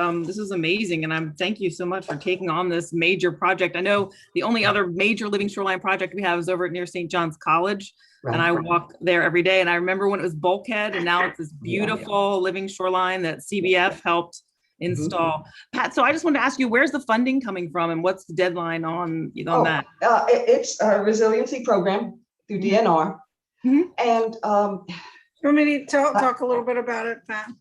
amazing, and thank you so much for taking on this major project. I know the only other major living shoreline project we have is over near St. John's College, and I walk there every day. And I remember when it was Bulkhead, and now it's this beautiful living shoreline that CBF helped install. Pat, so I just wanted to ask you, where's the funding coming from, and what's the deadline on that? It's a resiliency program through DNR, and you want me to talk a little bit about it, Pat?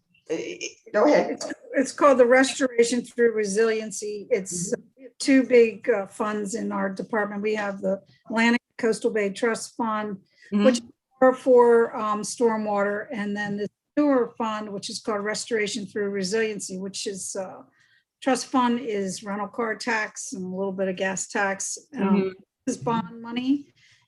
Go ahead. It's called the Restoration Through Resiliency. It's two big funds in our department. We have the Atlantic Coastal Bay Trust Fund, which are for stormwater, and then the newer fund, which is called Restoration Through Resiliency, which is trust fund is rental car tax and a little bit of gas tax. This is bond money,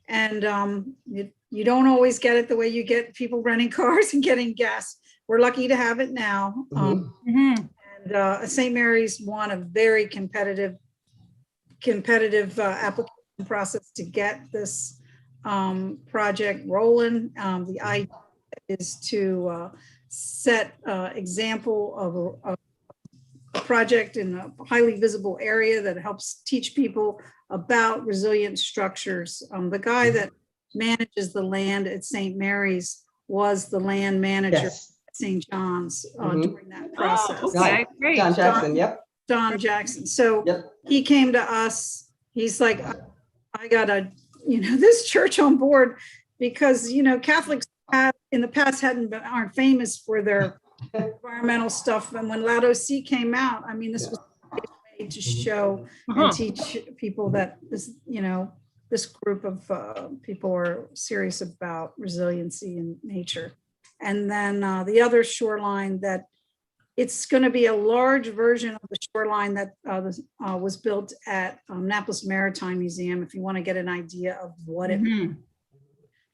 and you don't always get it the way you get people renting cars and getting gas. We're lucky to have it now. And St. Mary's won a very competitive application process to get this project rolling. The idea is to set example of a project in a highly visible area that helps teach people about resilient structures. The guy that manages the land at St. Mary's was the land manager at St. John's during that process. Okay, great. John Jackson, John Jackson. So he came to us. He's like, I got this church on board because, Catholics in the past aren't famous for their environmental stuff. And when Lado C came out, I mean, this was a way to show and teach people that this, this group of people are serious about resiliency in nature. And then the other shoreline, that it's going to be a large version of the shoreline that was built at Annapolis Maritime Museum, if you want to get an idea of what it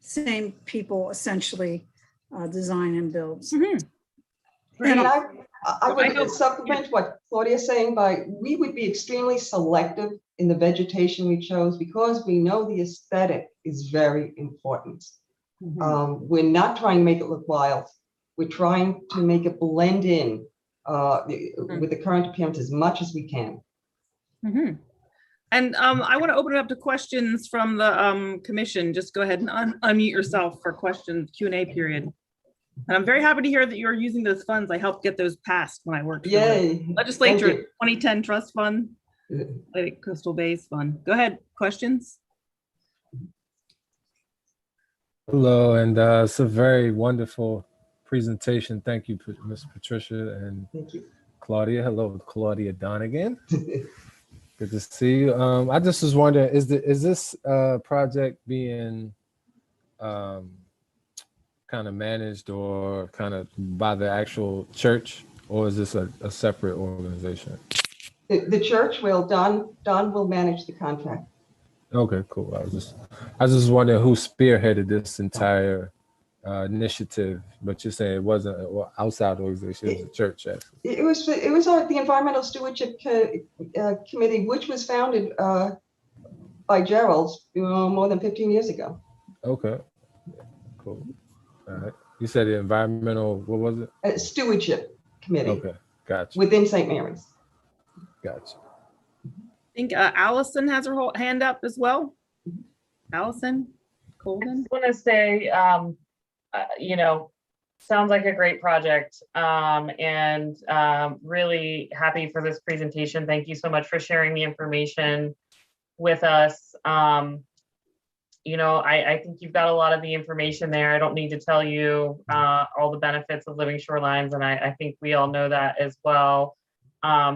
same people essentially design and builds. And I would supplement what Claudia is saying by, we would be extremely selective in the vegetation we chose because we know the aesthetic is very important. We're not trying to make it look wild. We're trying to make it blend in with the current appearance as much as we can. And I want to open it up to questions from the commission. Just go ahead and unmute yourself for questions, Q&A period. And I'm very happy to hear that you're using those funds. I helped get those passed when I worked for the legislature. 2010 Trust Fund, Coastal Bays Fund. Go ahead, questions? Hello, and it's a very wonderful presentation. Thank you, Ms. Patricia and Claudia. Hello, Claudia Donegan. Good to see you. I just was wondering, is this project being kind of managed or kind of by the actual church, or is this a separate organization? The church will, Don will manage the contract. Okay, cool. I was just wondering who spearheaded this entire initiative, but you're saying it wasn't an outside organization, it was a church. Actually. It was the Environmental Stewardship Committee, which was founded by Gerald more than 15 years ago. Okay, cool. All right. You said the environmental, what was it? Stewardship Committee. Okay, gotcha. Within St. Mary's. Gotcha. I think Allison has her whole hand up as well. Allison Colvin. I just want to say, sounds like a great project, and really happy for this presentation. Thank you so much for sharing the information with us. I think you've got a lot of the information there. I don't need to tell you all the benefits of living shorelines, and I think we all know that as well.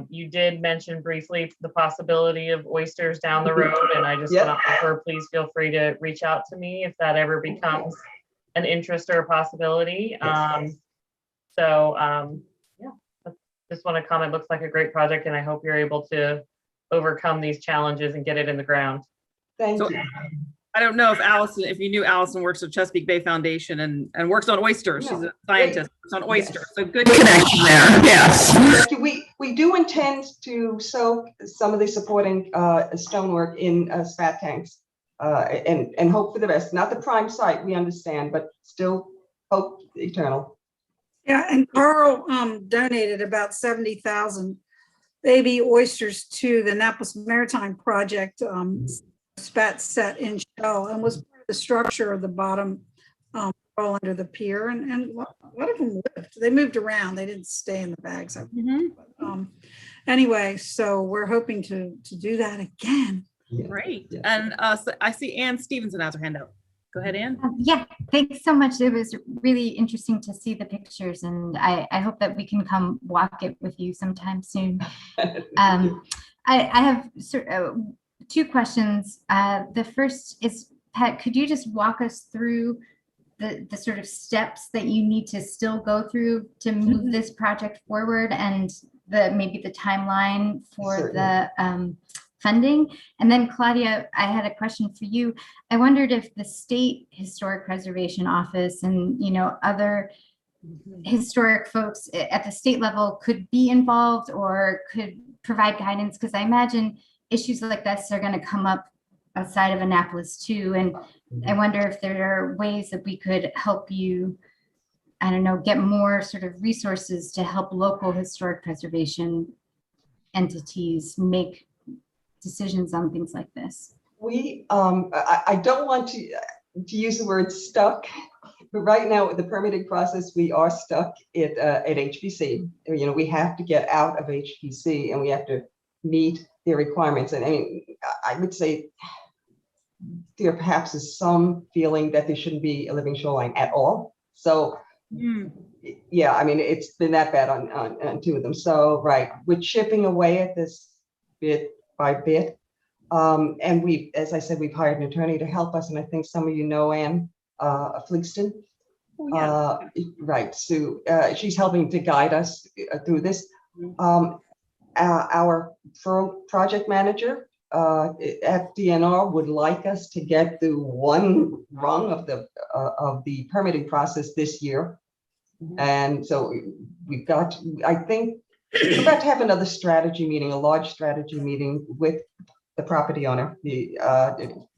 You did mention briefly the possibility of oysters down the road, and I just want to offer, please feel free to reach out to me if that ever becomes an interest or a possibility. Just want to comment, looks like a great project, and I hope you're able to overcome these challenges and get it in the ground. Thank you. I don't know if you knew Allison works at Chesapeake Bay Foundation and works on oysters. She's a scientist, works on oysters. So good connection there. Yes. We do intend to soak some of the supporting stonework in spat tanks and hope for the best. Not the prime site, we understand, but still hope eternal. Yeah, and Carl donated about 70,000 baby oysters to the Annapolis Maritime Project spat set in shell, and was part of the structure of the bottom all under the pier, and a lot of them lived. They moved around, they didn't stay in the bags. Anyway, so we're hoping to do that again. Great. And so I see Ann Stevenson has her hand up. Go ahead, Ann. Yeah, thanks so much. It was really interesting to see the pictures, and I hope that we can come walk it with you sometime soon. I have two questions. The first is, Pat, could you just walk us through the sort of steps that you need to still go through to move this project forward, and maybe the timeline for the funding? And then Claudia, I had a question for you. I wondered if the State Historic Preservation Office and other historic folks at the state level could be involved or could provide guidance, because I imagine issues like this are going to come up outside of Annapolis too. And I wonder if there are ways that we could help you, I don't know, get more sort of resources to help local historic preservation entities make decisions on things like this. I don't want to use the word stuck, but right now with the permitting process, we are stuck at HPC. We have to get out of HPC and we have to meet their requirements. And I mean, I would say there perhaps is some feeling that there shouldn't be a living shoreline at all. So yeah, I mean, it's been that bad on two of them. So right, we're chipping away at this bit by bit. And we, as I said, we've hired an attorney to help us. And I think some of you know Anne Fleegston. Oh, yeah. Right, so she's helping to guide us through this. Our project manager at DNR would like us to get through one rung of the permitting process this year. And so we've got, I think, we're about to have another strategy meeting, a large strategy meeting with the property owner, the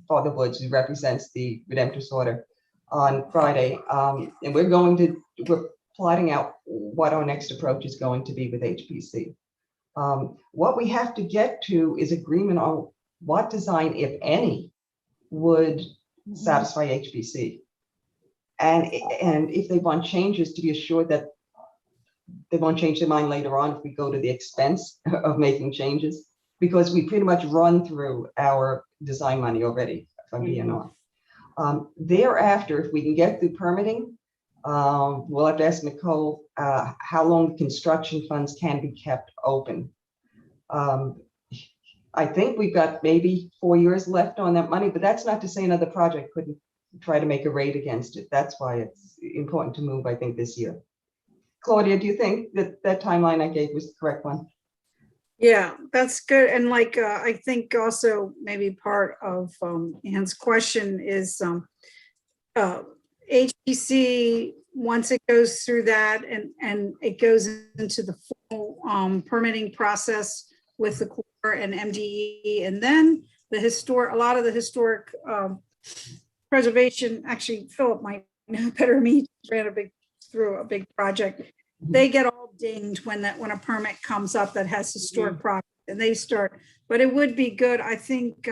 Father Woods, who represents the Redemptorist Order, on Friday. And we're plotting out what our next approach is going to be with HPC. What we have to get to is agreement on what design, if any, would satisfy HPC. And if they want changes, to be assured that they won't change their mind later on if we go to the expense of making changes, because we pretty much run through our design money already from DNR. Thereafter, if we can get through permitting, we'll have to ask Nicole how long construction funds can be kept open. I think we've got maybe 4 years left on that money, but that's not to say another project couldn't try to make a raid against it. That's why it's important to move, I think, this year. Claudia, do you think that that timeline I gave was the correct one? Yeah, that's good. And like, I think also maybe part of Anne's question is HPC, once it goes through that and it goes into the full permitting process with the Corps and MDE, and then the a lot of the historic preservation, actually Philip might know better than me, ran through a big project. They get all dinged when a permit comes up that has historic property, and they start. But it would be good, I think,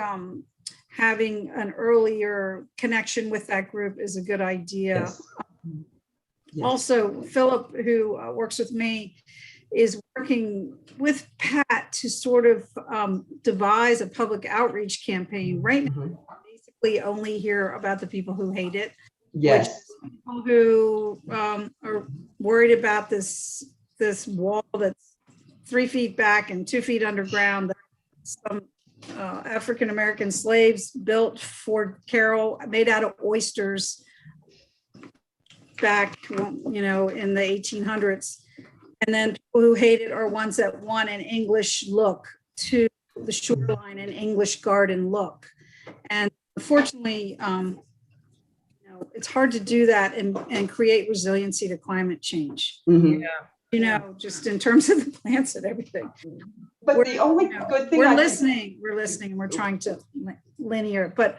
having an earlier connection with that group is a good idea. Yes. Yes. Also, Philip, who works with me, is working with Pat to sort of devise a public outreach campaign. Right now, we basically only hear about the people who hate it. Yes. People who are worried about this wall that's 3 feet back and 2 feet underground that some African-American slaves built Fort Carroll, made out of oysters back, you know, in the 1800s. And then people who hate it are ones that want an English look to the shoreline, an English garden look. And unfortunately, it's hard to do that and create resiliency to climate change. Yeah. You know, just in terms of the plants and everything. But the only good thing we're listening, and we're trying to linear, but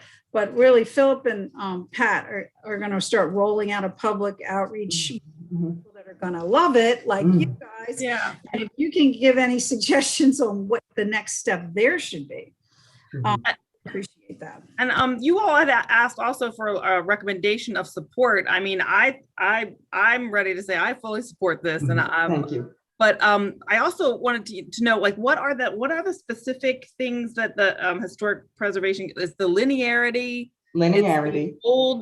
really Philip and Pat are going to start rolling out a public outreach people that are going to love it, like you guys. Yeah. And if you can give any suggestions on what the next step there should be, I appreciate that. And you all had asked also for a recommendation of support. I mean, I'm ready to say I fully support this, and thank you. But I also wanted to know, like, what are the specific things that the historic preservation is? The linearity. Linearity.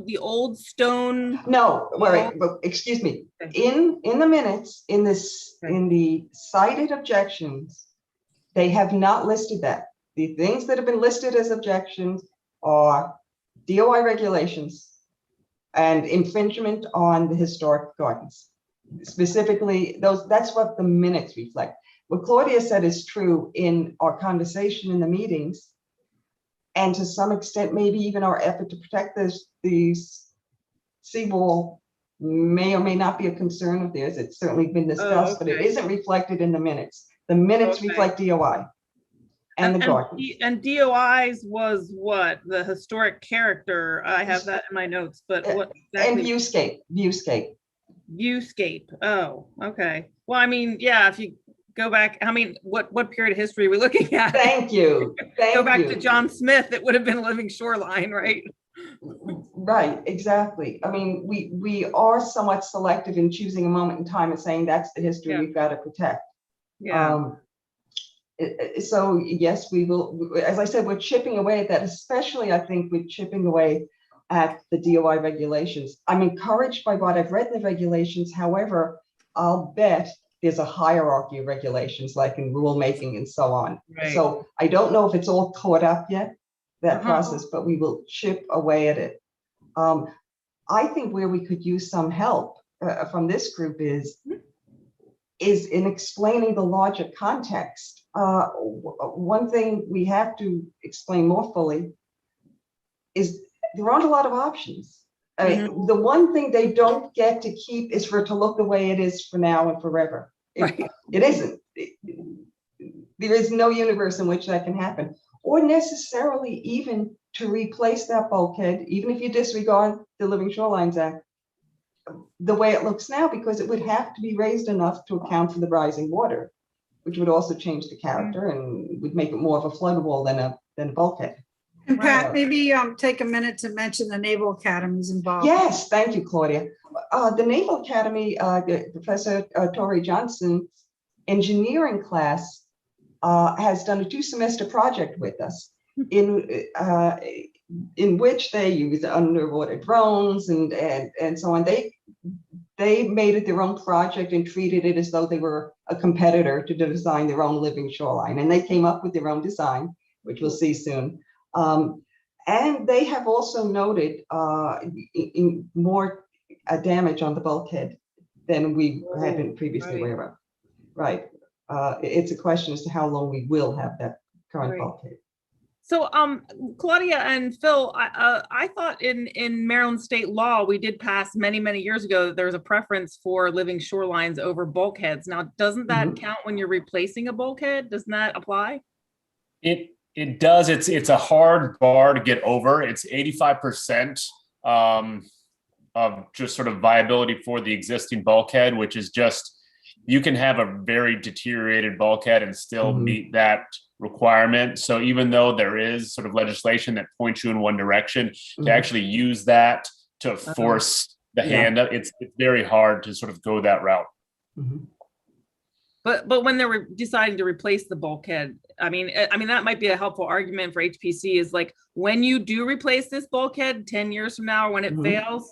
The old stone. No, wait, but excuse me. In the minutes, in the cited objections, they have not listed that. The things that have been listed as objections are DOI regulations and infringement on the historic gardens. Specifically, that's what the minutes reflect. What Claudia said is true in our conversation in the meetings, and to some extent, maybe even our effort to protect these seawall may or may not be a concern of theirs. It's certainly been discussed, but it isn't reflected in the minutes. The minutes reflect DOI. And the gardens. And DOIs was what? The historic character. I have that in my notes, but what exactly? And viewscape. Viewscape. Oh, okay. Well, I mean, yeah, if you go back, I mean, what period of history are we looking at? Thank you. Go back to John Smith, it would have been living shoreline, right? Right, exactly. I mean, we are somewhat selective in choosing a moment in time and saying that's the history we've got to protect. Yeah. So yes, we will, as I said, we're chipping away at that, especially I think we're chipping away at the DOI regulations. I'm encouraged by what I've read in the regulations. However, I'll bet there's a hierarchy of regulations like in rulemaking and so on. Right. So I don't know if it's all caught up yet, that process, but we will chip away at it. I think where we could use some help from this group is in explaining the larger context. One thing we have to explain more fully is there aren't a lot of options. I mean, the one thing they don't get to keep is for it to look the way it is for now and forever. It isn't. There is no universe in which that can happen, or necessarily even to replace that bulkhead, even if you disregard the Living Shorelines Act, the way it looks now, because it would have to be raised enough to account for the rising water, which would also change the character and would make it more of a flood wall than a bulkhead. And Pat, maybe take a minute to mention the Naval Academy's involved. Yes, thank you, Claudia. The Naval Academy, Professor Tori Johnson, engineering class, has done a 2-semester project with us in which they use underwater drones and so on. They made it their own project and treated it as though they were a competitor to design their own living shoreline. And they came up with their own design, which we'll see soon. And they have also noted in more damage on the bulkhead than we had been previously aware of. Right. It's a question as to how long we will have that current bulkhead. So, Claudia and Phil, I thought in Maryland state law, we did pass many, many years ago that there was a preference for living shorelines over bulkheads. Now, doesn't that count when you're replacing a bulkhead? Doesn't that apply? It does. It's a hard bar to get over. It's 85% of just sort of viability for the existing bulkhead, which is just, you can have a very deteriorated bulkhead and still meet that requirement. So even though there is sort of legislation that points you in one direction, to actually use that to force the hand up, it's very hard to sort of go that route. But when they were deciding to replace the bulkhead, I mean that might be a helpful argument for HPC is like, when you do replace this bulkhead 10 years from now, when it fails,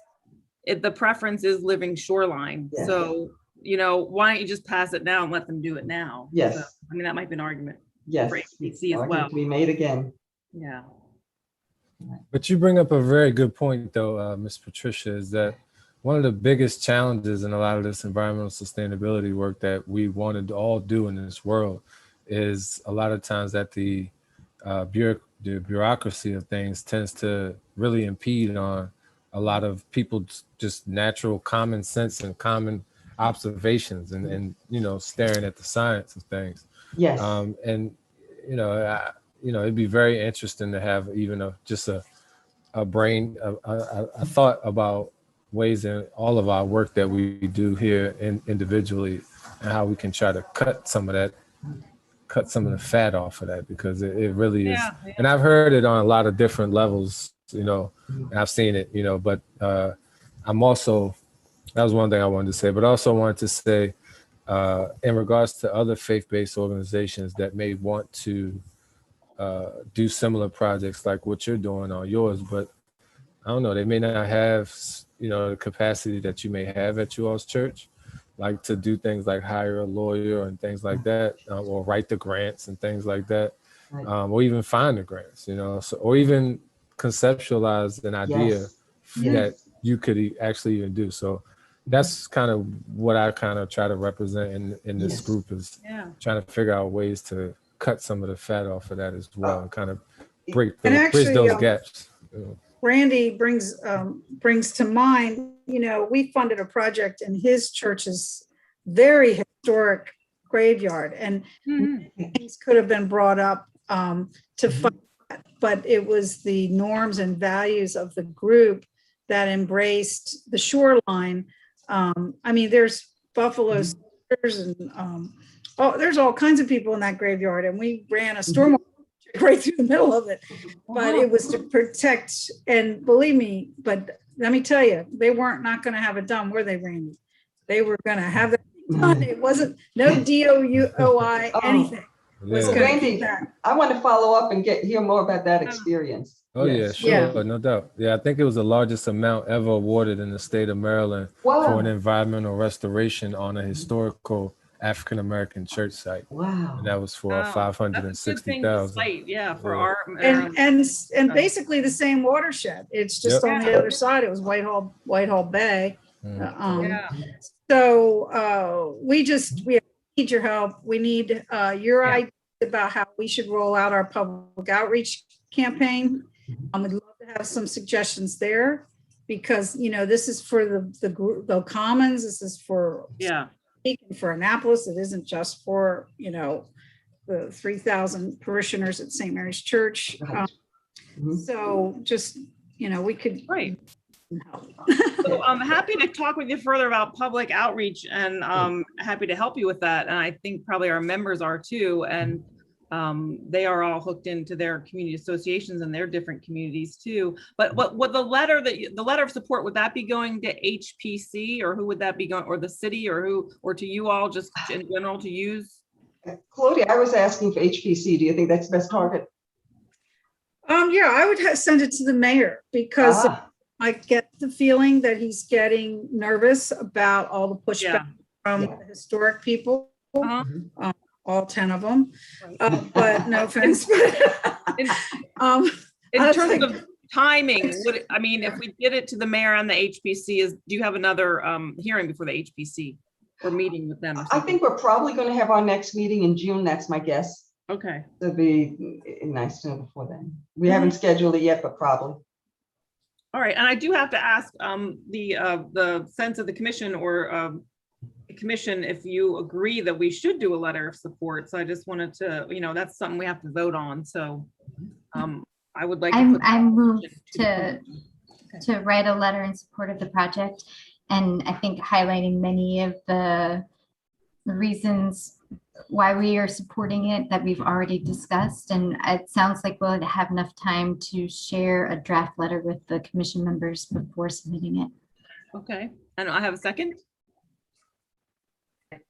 the preference is living shoreline. Yes. So, you know, why don't you just pass it now and let them do it now? Yes. So, I mean, that might be an argument. Yes. For HPC as well. To be made again. Yeah. But you bring up a very good point, though, Ms. Patricia, is that one of the biggest challenges in a lot of this environmental sustainability work that we wanted to all do in this world is a lot of times that the bureaucracy of things tends to really impede on a lot of people's just natural common sense and common observations and you know, staring at the science of things. Yes. And you know, it'd be very interesting to have even a thought about ways in all of our work that we do here individually and how we can try to cut some of the fat off of that, because it really is. And I've heard it on a lot of different levels, you know, and I've seen it, you know, but I'm also, that was one thing I wanted to say, but I also wanted to say in regards to other faith-based organizations that may want to do similar projects like what you're doing on yours, but I don't know, they may not have, you know, the capacity that you may have at you all's church, like to do things like hire a lawyer and things like that, or write the grants and things like that, or even find the grants, you know, so, or even conceptualize an idea that you could actually even do. So that's kind of what I kind of try to represent in this group, is trying to figure out ways to cut some of the fat off of that as well, and kind of bridge those gaps. You know. Randy brings to mind, you know, we funded a project in his church's very historic graveyard, and things could have been brought up to fund that, but it was the norms and values of the group that embraced the shoreline. I mean, there's buffalo and there's all kinds of people in that graveyard, and we ran a stormwater right through the middle of it, but it was to protect. And believe me, but let me tell you, they weren't not going to have it done, were they, Randy? They were going to have it done. It wasn't no DOUI anything. was Yeah. good. Randy, I want to follow up and hear more about that experience. Oh yeah, Yes. sure, Yeah. no doubt. Yeah, I think it was the largest amount ever awarded in the state of Maryland Wow. for an environmental restoration on a historical African American church site, Wow. and that was for Wow, that's a good thing to 560,000. cite, yeah, for Yeah. our. And basically the same watershed. It's just Yep. on the other side. It was Whitehall Bay. Mm. Yeah. So we need your help. We need your Yeah. idea about how we should roll out our public outreach campaign. We'd love to have some suggestions there because, you know, this is for the commons. This is for Yeah. for Annapolis. It isn't just for, you know, the 3,000 parishioners at St. Mary's Church. Right. Mhm. So just, you know, we could Right. help. So I'm happy to talk with you further about public outreach and happy to help you with that. And I think probably our members are too. And they are all hooked into their community associations and their different communities too. But what the letter of support, would that be going to HPC or who would that be going, or the city or who, or to you all just in general to use? Claudia, I was asking for HPC. Do you think that's the best target? Yeah, I would send it to the mayor because I get the feeling that he's getting nervous about all the pushback from the historic people, all 10 of them. But no offense. In I terms think- of timing, I mean, if we did it to the mayor and the HPC, do you have another hearing before the HPC or meeting with them? I think we're probably going to have our next meeting in June. That's my guess. Okay. It'll be nice to know before then. We haven't scheduled it yet, but probably. All right, and I do have to ask the sense of the commission or the commission if you agree that we should do a letter of support. So I just wanted to, you know, that's something we have to vote on. So I would like to I moved to write a letter in support of the project, and I think highlighting many of the reasons why we are supporting it that we've already discussed. And it sounds like we'll have enough time to share a draft letter with the commission members before submitting it. Okay, and I have a second.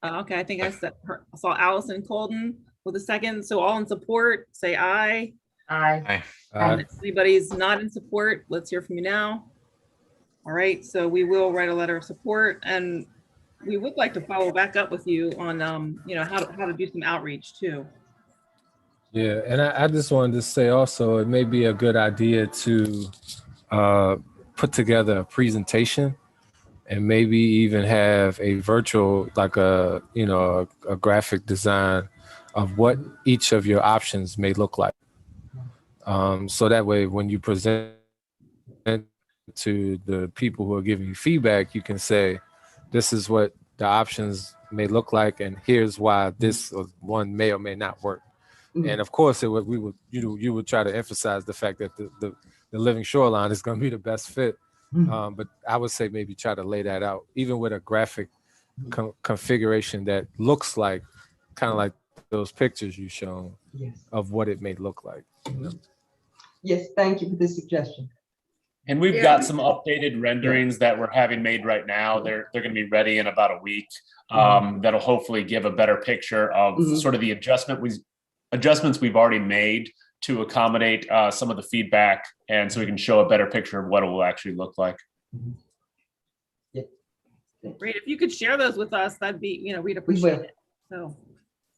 Okay, I think I saw Allison Colden with a second. So all in support, say aye. Aye. And if anybody's not in support, let's hear from you now. All right, so we will write a letter of support, and we would like to follow back up with you on, you know, how to do some outreach too. Yeah, and I just wanted to say also, it may be a good idea to put together a presentation and maybe even have a virtual, like a graphic design of what each of your options may look like. So that way, when you present to the people who are giving you feedback, you can say, this is what the options may look like, and here's why this one may or may not work. And of course, you would try to emphasize the fact that the living shoreline is going to be the best fit. But I would say maybe try to lay that out, even with a graphic configuration that looks like kind of like those pictures you shown of what it may look like. Yes, thank you for this suggestion. And we've got some updated renderings that we're having made right now. They're going to be ready in about a week. That'll hopefully give a better picture of sort of the adjustments we've already made to accommodate some of the feedback, and so we can show a better picture of what it will actually look like. Great. If you could share those with us, that'd be, you know, we'd appreciate it. So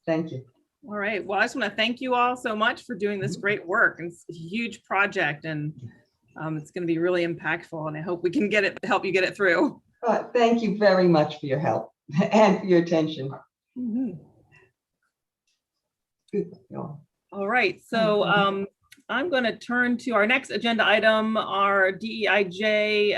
thank you. All right. Well, I just want to thank you all so much for doing this great work. It's a huge project, and it's going to be really impactful, and I hope we can help you get it through. Thank you very much for your help and for your attention. Good. All right. So I'm going to turn to our next agenda item, our DEIJ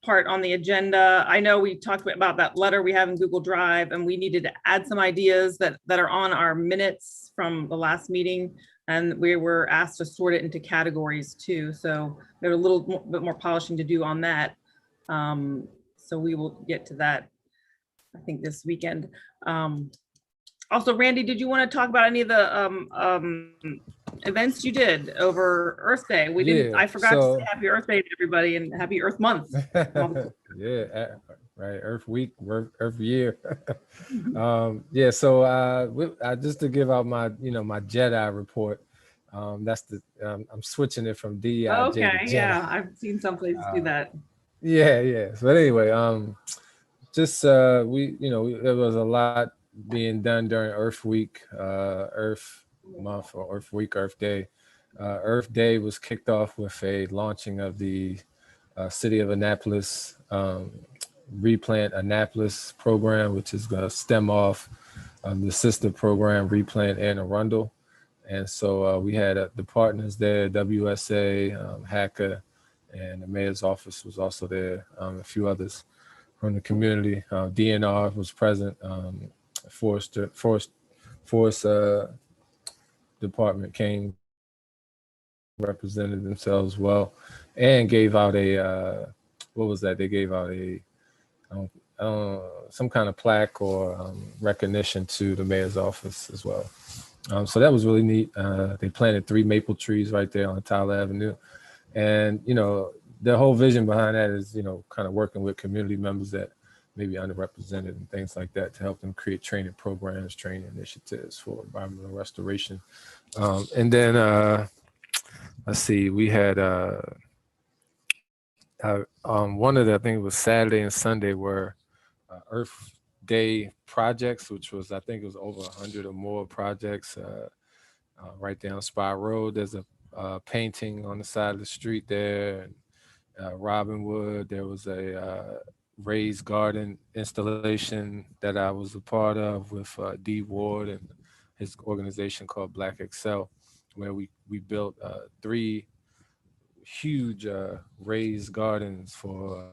part on the agenda. I know we talked about that letter we have in Google Drive, and we needed to add some ideas that are on our minutes from the last meeting. And we were asked to sort it into categories too. So there's a little bit more polishing to do on that. So we will get to that, I think, this weekend. Also, Randy, did you want to talk about any of the events you did over Earth Day? We didn't. I forgot to say Happy Earth Day to everybody and Happy Earth Month. right? Earth Week, Earth Year. Yeah, so just to give out my, my Jedi report. That's I'm switching it from DEIJ to Okay, Jedi. yeah, I've seen some places do that. Yeah. But anyway, just there was a lot being done during Earth Week, Earth Month, or Earth Week, Earth Day. Earth Day was kicked off with a launching of the City of Annapolis Replant Annapolis program, which is going to stem off the sister program Replant Anne Arundel. And so we had the partners there, WSA, HACA, and the mayor's office was also there, a few others from the community. DNR was present, Forest Department came, represented themselves well, and gave out a, what was that? They gave out a, some kind of plaque or recognition to the mayor's office as well. So that was really neat. They planted 3 maple trees right there on Tyler Avenue. And, the whole vision behind that is, kind of working with community members that may be underrepresented and things like that to help them create training programs, training initiatives for environmental restoration. And then, let's see, we had one of the, I think it was Saturday and Sunday, were Earth Day projects, which was, I think it was over 100 or more projects right down Spire Road. There's a painting on the side of the street there. And, Robinwood, there was a raised garden installation that I was a part of with D Ward and his organization called Black Excel, where we built 3 huge raised gardens for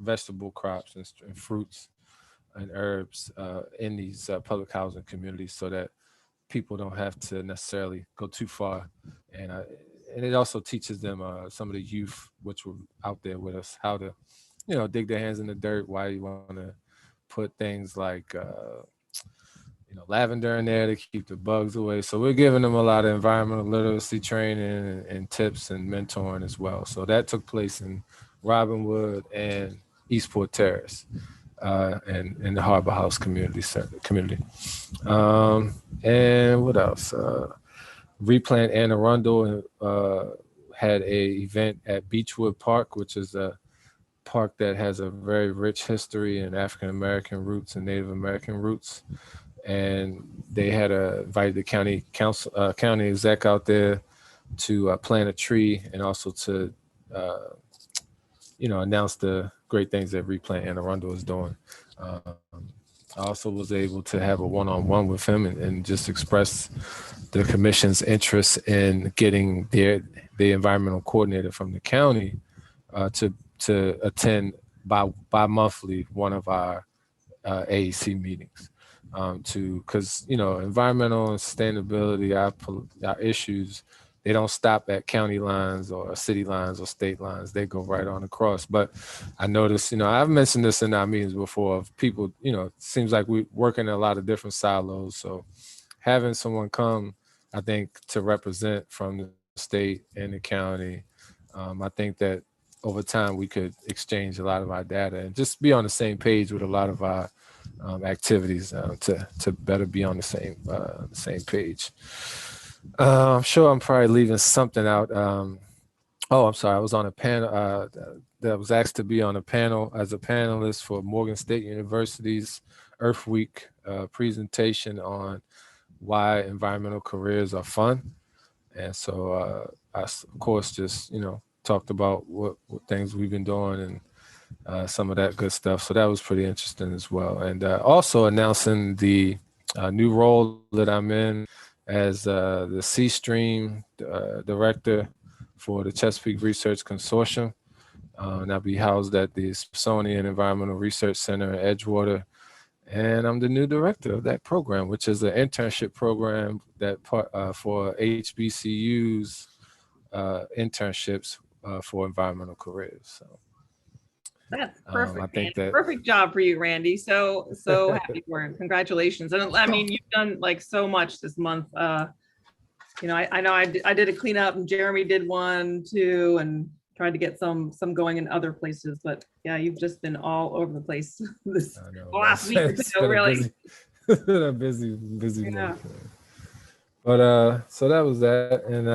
vegetable crops and fruits and herbs in these public housing communities, so that people don't have to necessarily go too far. And it also teaches them, some of the youth which were out there with us, how to, dig their hands in the dirt. Why you want to put things like, lavender in there to keep the bugs away. So we're giving them a lot of environmental literacy training and tips and mentoring as well. So that took place in Robinwood and Eastport Terrace, and in the Harbor House community. And what else? Replant Anne Arundel had a event at Beechwood Park, which is a park that has a very rich history in African American roots and Native American roots. And they had invited the county council, county exec out there to plant a tree, and also to announce the great things that Replant Anne Arundel is doing. I also was able to have a one-on-one with him and just express the commission's interest in getting the environmental coordinator from the county to attend bi-monthly one of our AEC meetings. Because environmental and sustainability, our issues, they don't stop at county lines or city lines or state lines. They go right on across. But I noticed, I've mentioned this in our meetings before, of people, it seems like we work in a lot of different silos. So having someone come, I think, to represent from the state and the county, I think that over time we could exchange a lot of our data and just be on the same page with a lot of our activities to better be on the same page. I'm sure I'm probably leaving something out. I'm sorry. I was on a panel that was asked to be on a panel as a panelist for Morgan State University's Earth Week presentation on why environmental careers are fun. And so I, of course, just, talked about what things we've been doing and some of that good stuff. So that was pretty interesting as well. And also announcing the new role that I'm in as the C Stream director for the Chesapeake Research Consortium. And I'll be housed at the Smithsonian Environmental Research Center in Edgewater. And I'm the new director of that program, which is an internship program that for HBCU's internships for environmental careers. So that's perfect. I think that perfect job for you, Randy. So happy for you. Congratulations. And I mean, you've done like so much this month. I know I did a cleanup, and Jeremy did one too, and tried to get some going in other places, but yeah, you've just been all over the place this I know, last week or It's so, been a really. a busy Yeah. month. But so that was that, and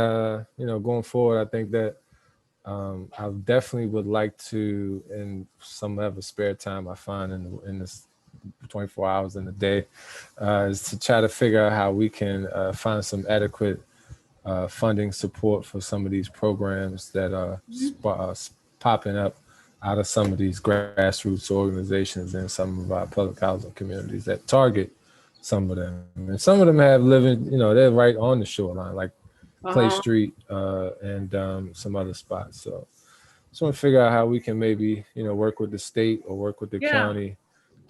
you know, going forward, I think that I definitely would like to, in some of the spare time I find in this 24 hours in a day, is to try to figure out how we can find some adequate funding support for some of these programs that are popping up out of some of these grassroots organizations and some of our public housing communities that target some of them. And some of them have living, you know, they're right on the shoreline, like Clay Street and some other spots. So just want to figure out how we can maybe, you know, work with the state or work with the county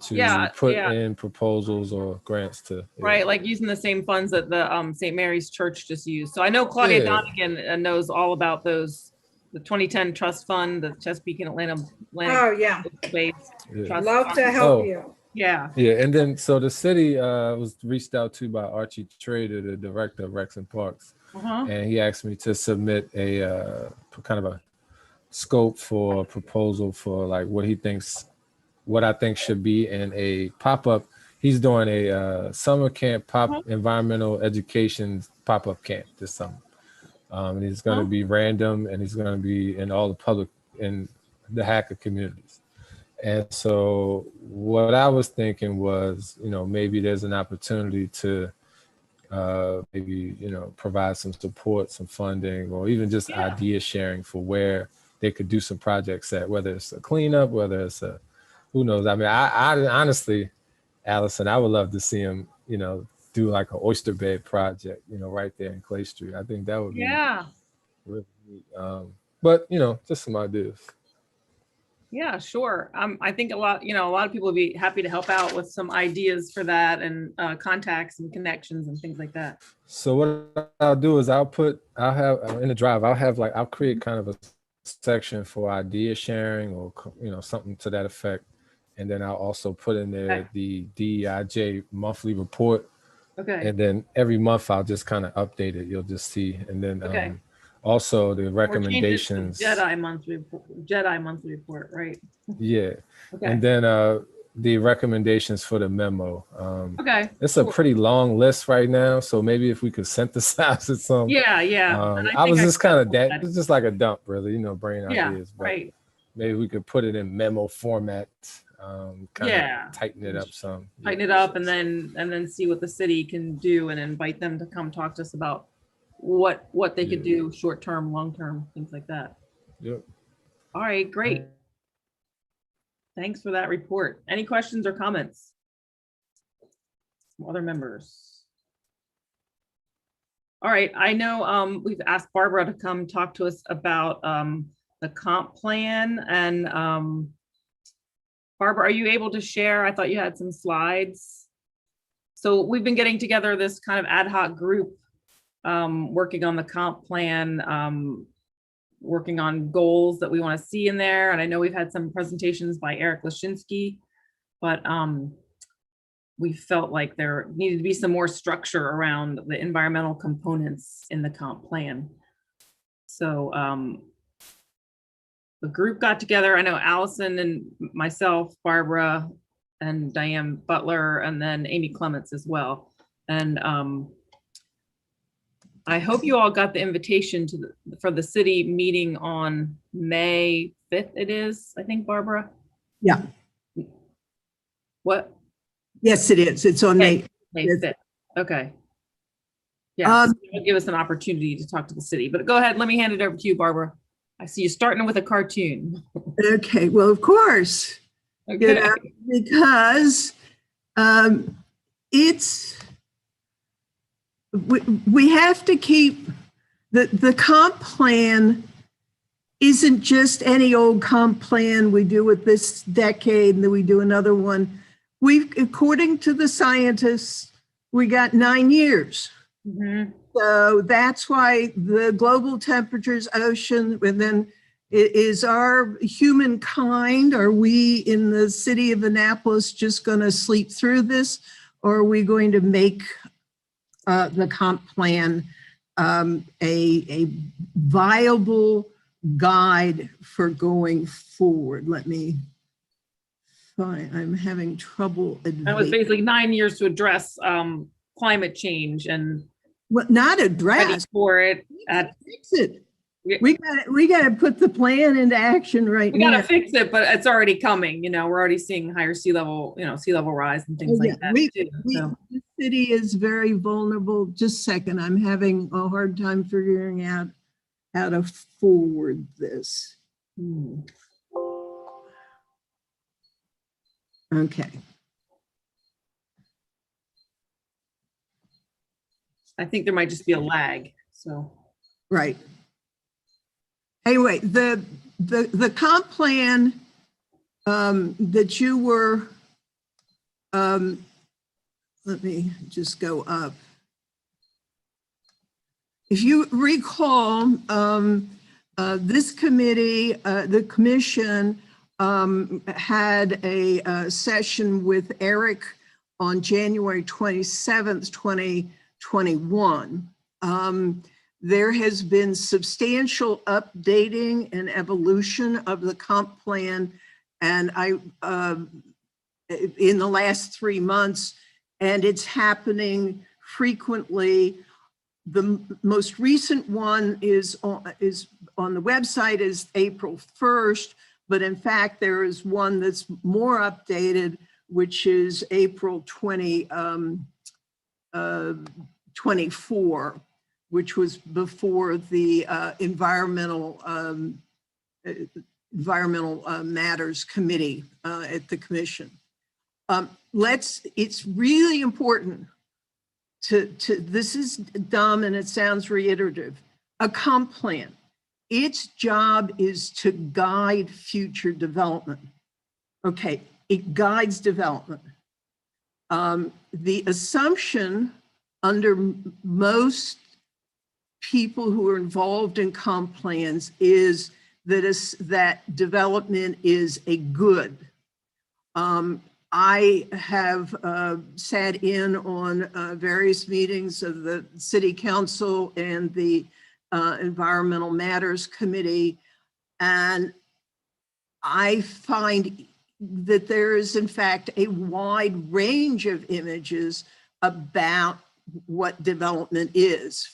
to put in proposals or grants to. Right, like using the same funds that the St. Mary's Church just used. So I know Claudia Donegan knows all about those, the 2010 Trust Fund, the Chesapeake and Atlantic Oh, yeah. Space Trust Love Fund. to help you. Yeah. Yeah, and then so the city was reached out to by Archie Trader, the director of Recs and Parks, and he asked me to submit a kind of a scope for a proposal for like what he thinks, what I think should be in a pop-up. He's doing a summer camp environmental education pop-up camp this summer. And he's going to be random, and he's going to be in all the public, in the hacker communities. And so what I was thinking was, you know, maybe there's an opportunity to maybe, you know, provide some support, some funding, or even just idea sharing for where they could do some projects at, whether it's a cleanup, whether it's a, who knows? I mean, I honestly, Allison, I would love to see him, you know, do like an oyster bed project, you know, right there in Clay Street. I think that would be really neat. But, you know, just some ideas. Yeah, sure. I think a lot of people would be happy to help out with some ideas for that and contacts and connections and things like that. So what I'll do is I'll have in the drive, I'll create kind of a section for idea sharing or, you know, something to that effect. And then I'll also put in there the DEIJ monthly report. Okay. And then every month I'll just kind of update it. You'll just see. And then also the recommendations. Jedi monthly report, right? Yeah. Okay. And then the recommendations for the memo. Okay. It's a pretty long list right now. So maybe if we could synthesize it some. Yeah. I was just kind of that. It's just like a dump, really, you know, brain ideas. But right. Maybe we could put it in memo format. Kind of tighten it up some. Tighten it up and then see what the city can do and invite them to come talk to us about what they could do, short term, long term, things like that. Yep. All right, great. Thanks for that report. Any questions or comments from other members? All right, I know we've asked Barbara to come talk to us about the comp plan, and Barbara, are you able to share? I thought you had some slides. So we've been getting together this kind of ad hoc group, working on the comp plan, working on goals that we want to see in there. And I know we've had some presentations by Eric Lashinsky, but we felt like there needed to be some more structure around the environmental components in the comp plan. So the group got together. I know Allison and myself, Barbara and Diane Butler, and then Amy Clements as well. And I hope you all got the invitation for the city meeting on May 5th. It is, I think, Barbara. Yeah. What? Yes, it is. It's on May 5th. Okay. Yeah, it'll give us an opportunity to talk to the city. But go ahead, let me hand it over to you, Barbara. I see you starting with a cartoon. Okay, well, of course, Okay. you know, because we have to keep the comp plan isn't just any old comp plan we do with this decade and then we do another one. According to the scientists, we got 9 years. Mm-hmm. So that's why the global temperatures, ocean, and then is our humankind, are we in the city of Annapolis just going to sleep through this? Or are we going to make the comp plan a viable guide for going forward. Let me find, I'm having trouble. That was basically 9 years to address climate change and Well, not ready address. for it. Fix it. We got to put the plan into action right We now. got to fix it, but it's already coming. You know, we're already seeing higher sea level, sea level rise and things like that too. So. The city is very vulnerable. Just a second, I'm having a hard time figuring out how to forward this. Okay. I think there might just be a lag. So. Right. Anyway, the comp plan that you were, let me just go up. If you recall, this committee, the commission had a session with Eric on January 27th, 2021. There has been substantial updating and evolution of the comp plan, and in the last 3 months, and it's happening frequently. The most recent one is on the website is April 1st, but in fact there is one that's more updated, which is April 2024. Which was before the environmental matters committee at the commission. It's really important to this is dumb and it sounds reiterative, a comp plan. Its job is to guide future development. Okay, it guides development. The assumption under most people who are involved in comp plans is that development is a good. I have sat in on various meetings of the City Council and the Environmental Matters Committee, and I find that there is in fact a wide range of images about what development is.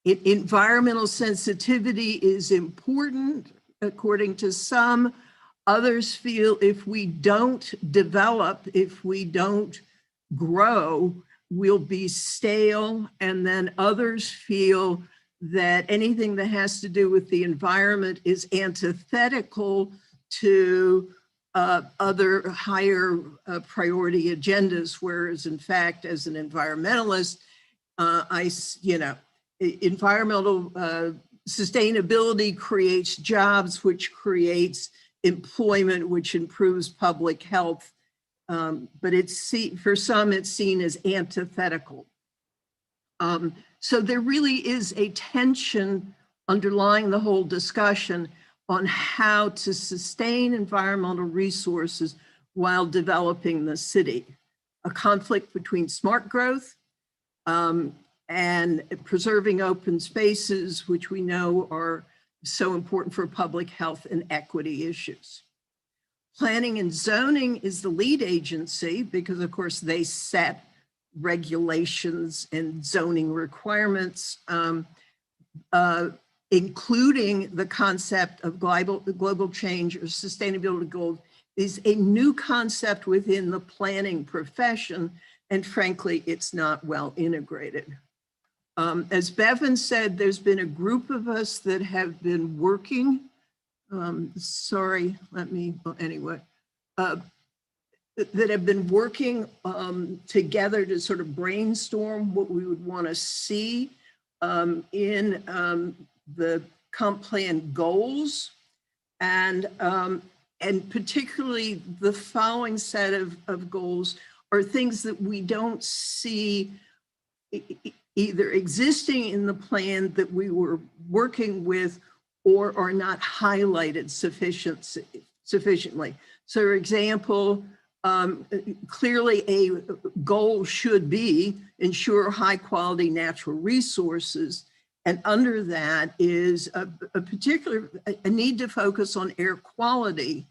Environmental sensitivity is important, according to some. Others feel if we don't develop, if we don't grow, we'll be stale. And then others feel that anything that has to do with the environment is antithetical to other higher priority agendas, whereas in fact, as an environmentalist, environmental sustainability creates jobs, which creates employment, which improves public health. But for some, it's seen as antithetical. So there really is a tension underlying the whole discussion on how to sustain environmental resources while developing the city. A conflict between smart growth and preserving open spaces, which we know are so important for public health and equity issues. Planning and zoning is the lead agency because of course they set regulations and zoning requirements, including the concept of global change or sustainability goals is a new concept within the planning profession. And frankly, it's not well integrated. As Bevan said, there's been a group of us that have been working, that have been working together to sort of brainstorm what we would want to see in the comp plan goals, and particularly the following set of goals are things that we don't see either existing in the plan that we were working with or are not highlighted sufficiently. So for example, Clearly a goal should be ensure high quality natural resources. And under that is a need to focus on air quality,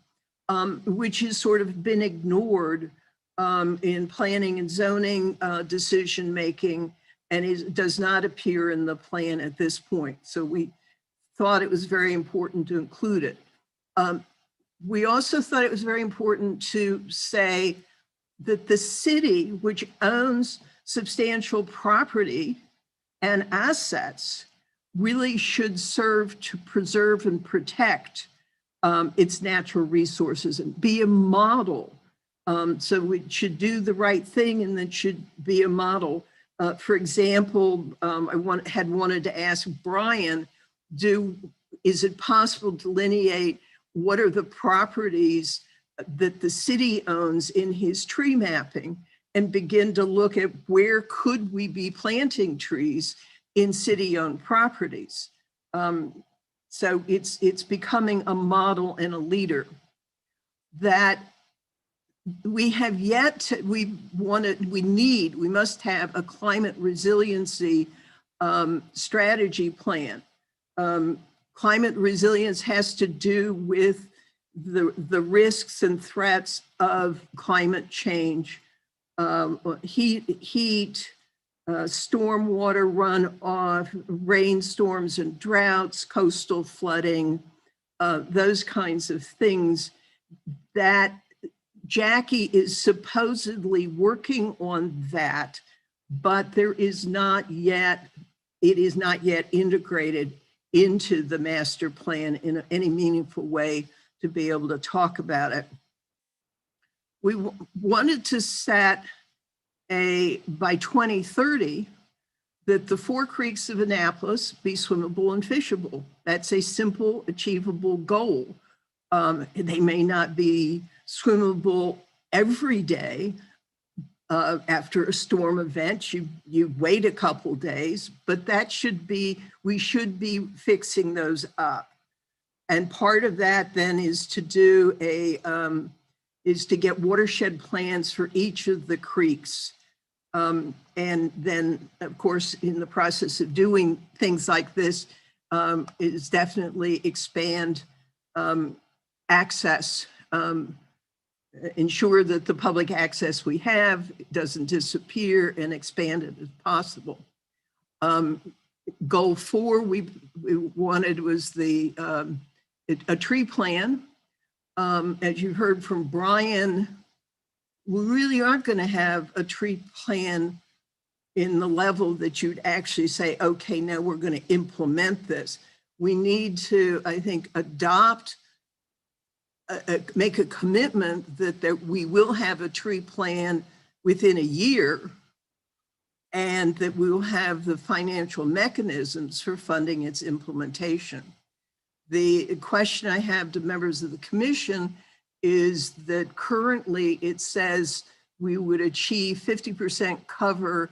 which has sort of been ignored in planning and zoning decision-making, and does not appear in the plan at this point. So we thought it was very important to include it. We also thought it was very important to say that the city, which owns substantial property and assets, really should serve to preserve and protect its natural resources and be a model. So we should do the right thing, and that should be a model. For example, I had wanted to ask Brian, is it possible to delineate what are the properties that the city owns in his tree mapping, and begin to look at where could we be planting trees in city-owned properties. So it's becoming a model and a leader that we have yet to, we must have a climate resiliency strategy plan. Climate resilience has to do with the risks and threats of climate change, heat, stormwater runoff, rainstorms and droughts, coastal flooding, those kinds of things that Jackie is supposedly working on that, but it is not yet integrated into the master plan in any meaningful way to be able to talk about it. We wanted to set by 2030, that the 4 creeks of Annapolis be swimmable and fishable. That's a simple, achievable goal. They may not be swimmable every day. After a storm event, you wait a couple days, but we should be fixing those up. And part of that then is to do is to get watershed plans for each of the creeks. And then, of course, in the process of doing things like this, is definitely expand access, ensure that the public access we have doesn't disappear, and expand it as possible. Goal 4 we wanted was a tree plan. As you heard from Brian, we really aren't going to have a tree plan in the level that you'd actually say, okay, now we're going to implement this. We need to, I think, make a commitment that we will have a tree plan within a year, and that we will have the financial mechanisms for funding its implementation. The question I have to members of the commission is that currently it says we would achieve 50% cover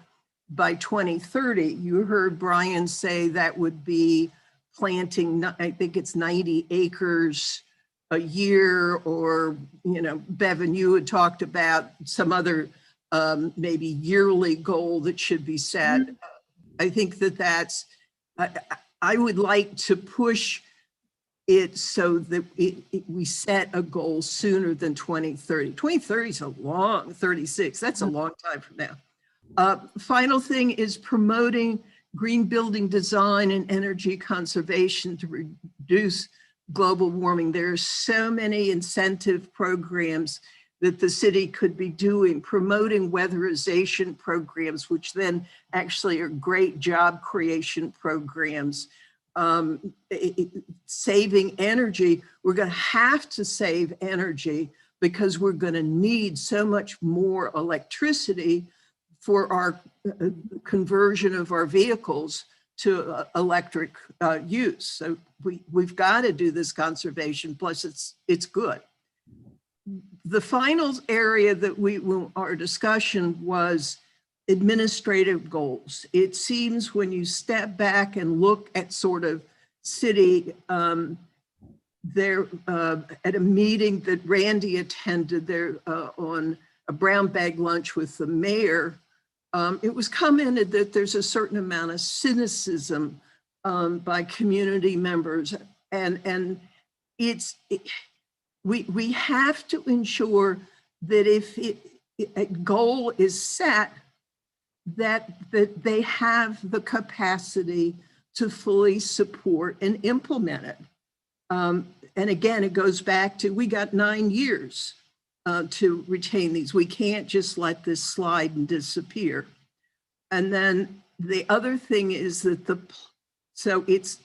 by 2030. You heard Brian say that would be planting, I think it's 90 acres a year, or, Bevan, you had talked about some other maybe yearly goal that should be set. I think that's, I would like to push it so that we set a goal sooner than 2030. 2030 is a long, 36, that's a long time from now. Final thing is promoting green building design and energy conservation to reduce global warming. There are so many incentive programs that the city could be doing, promoting weatherization programs, which then actually are great job creation programs. Saving energy, we're going to have to save energy because we're going to need so much more electricity for our conversion of our vehicles to electric use. So we've got to do this conservation, plus it's good. The final area that our discussion was administrative goals. It seems when you step back and look at sort of city there at a meeting that Randy attended there on a brown bag lunch with the mayor, it was commented that there's a certain amount of cynicism by community members, and we have to ensure that if a goal is set, that they have the capacity to fully support and implement it. And again, it goes back to, we got 9 years to retain these. We can't just let this slide and disappear. And then the other thing is that so it's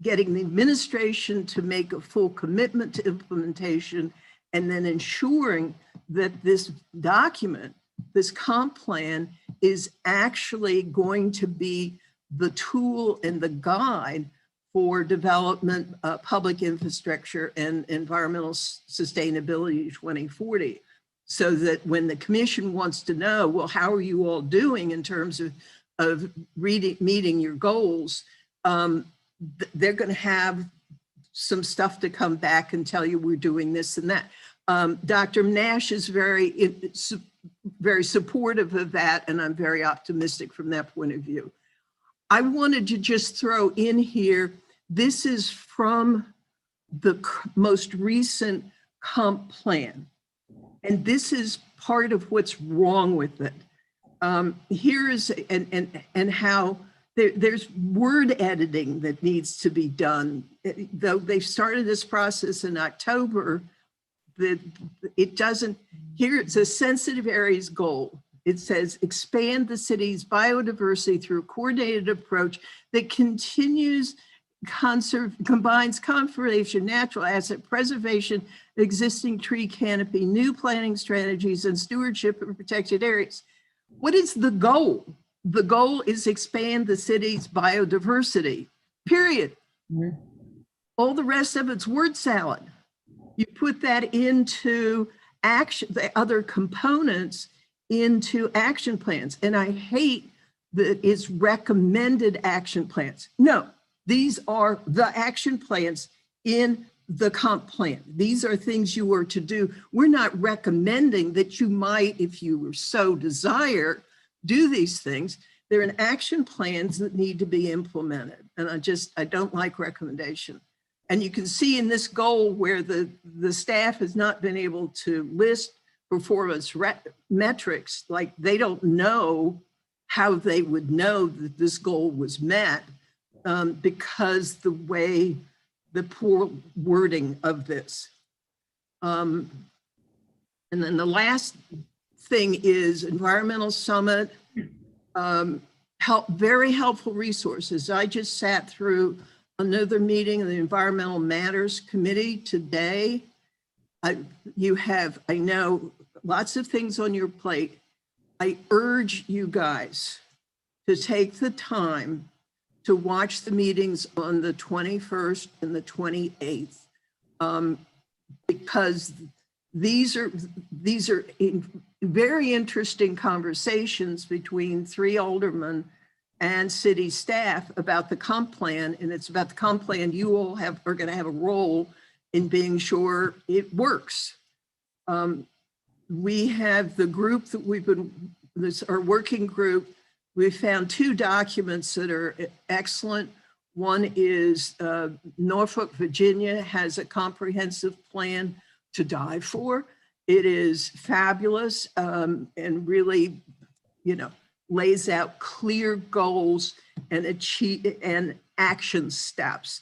getting the administration to make a full commitment to implementation, and then ensuring that this document, this comp plan, is actually going to be the tool and the guide for development, public infrastructure, and environmental sustainability 2040. So that when the commission wants to know, well, how are you all doing in terms of meeting your goals, they're going to have some stuff to come back and tell you we're doing this and that. Dr. Nash is very supportive of that, and I'm very optimistic from that point of view. I wanted to just throw in here, this is from the most recent comp plan, and this is part of what's wrong with it. Here's and how there's word editing that needs to be done. Though they started this process in October, it doesn't, here it's a sensitive areas goal. It says expand the city's biodiversity through a coordinated approach that combines conservation, natural asset preservation, existing tree canopy, new planting strategies, and stewardship of protected areas. What is the goal? The goal is expand the city's biodiversity, period. Mm-hmm. All the rest of it's word salad. You put that into action, the other components into action plans. And I hate that it's recommended action plans. No, these are the action plans in the comp plan. These are things you are to do. We're not recommending that you might, if you were so desire, do these things. They're in action plans that need to be implemented. And I don't like recommendation. And you can see in this goal where the staff has not been able to list performance metrics, like they don't know how they would know that this goal was met because the poor wording of this. And then the last thing is environmental summit, very helpful resources. I just sat through another meeting of the Environmental Matters Committee today. I know lots of things on your plate. I urge you guys to take the time to watch the meetings on the 21st and the 28th, because these are very interesting conversations between 3 aldermen and city staff about the comp plan, and it's about the comp plan. You all are going to have a role in being sure it works. We have the group that our working group. We found 2 documents that are excellent. One is Norfolk, Virginia has a comprehensive plan to die for. It is fabulous and really, lays out clear goals and action steps.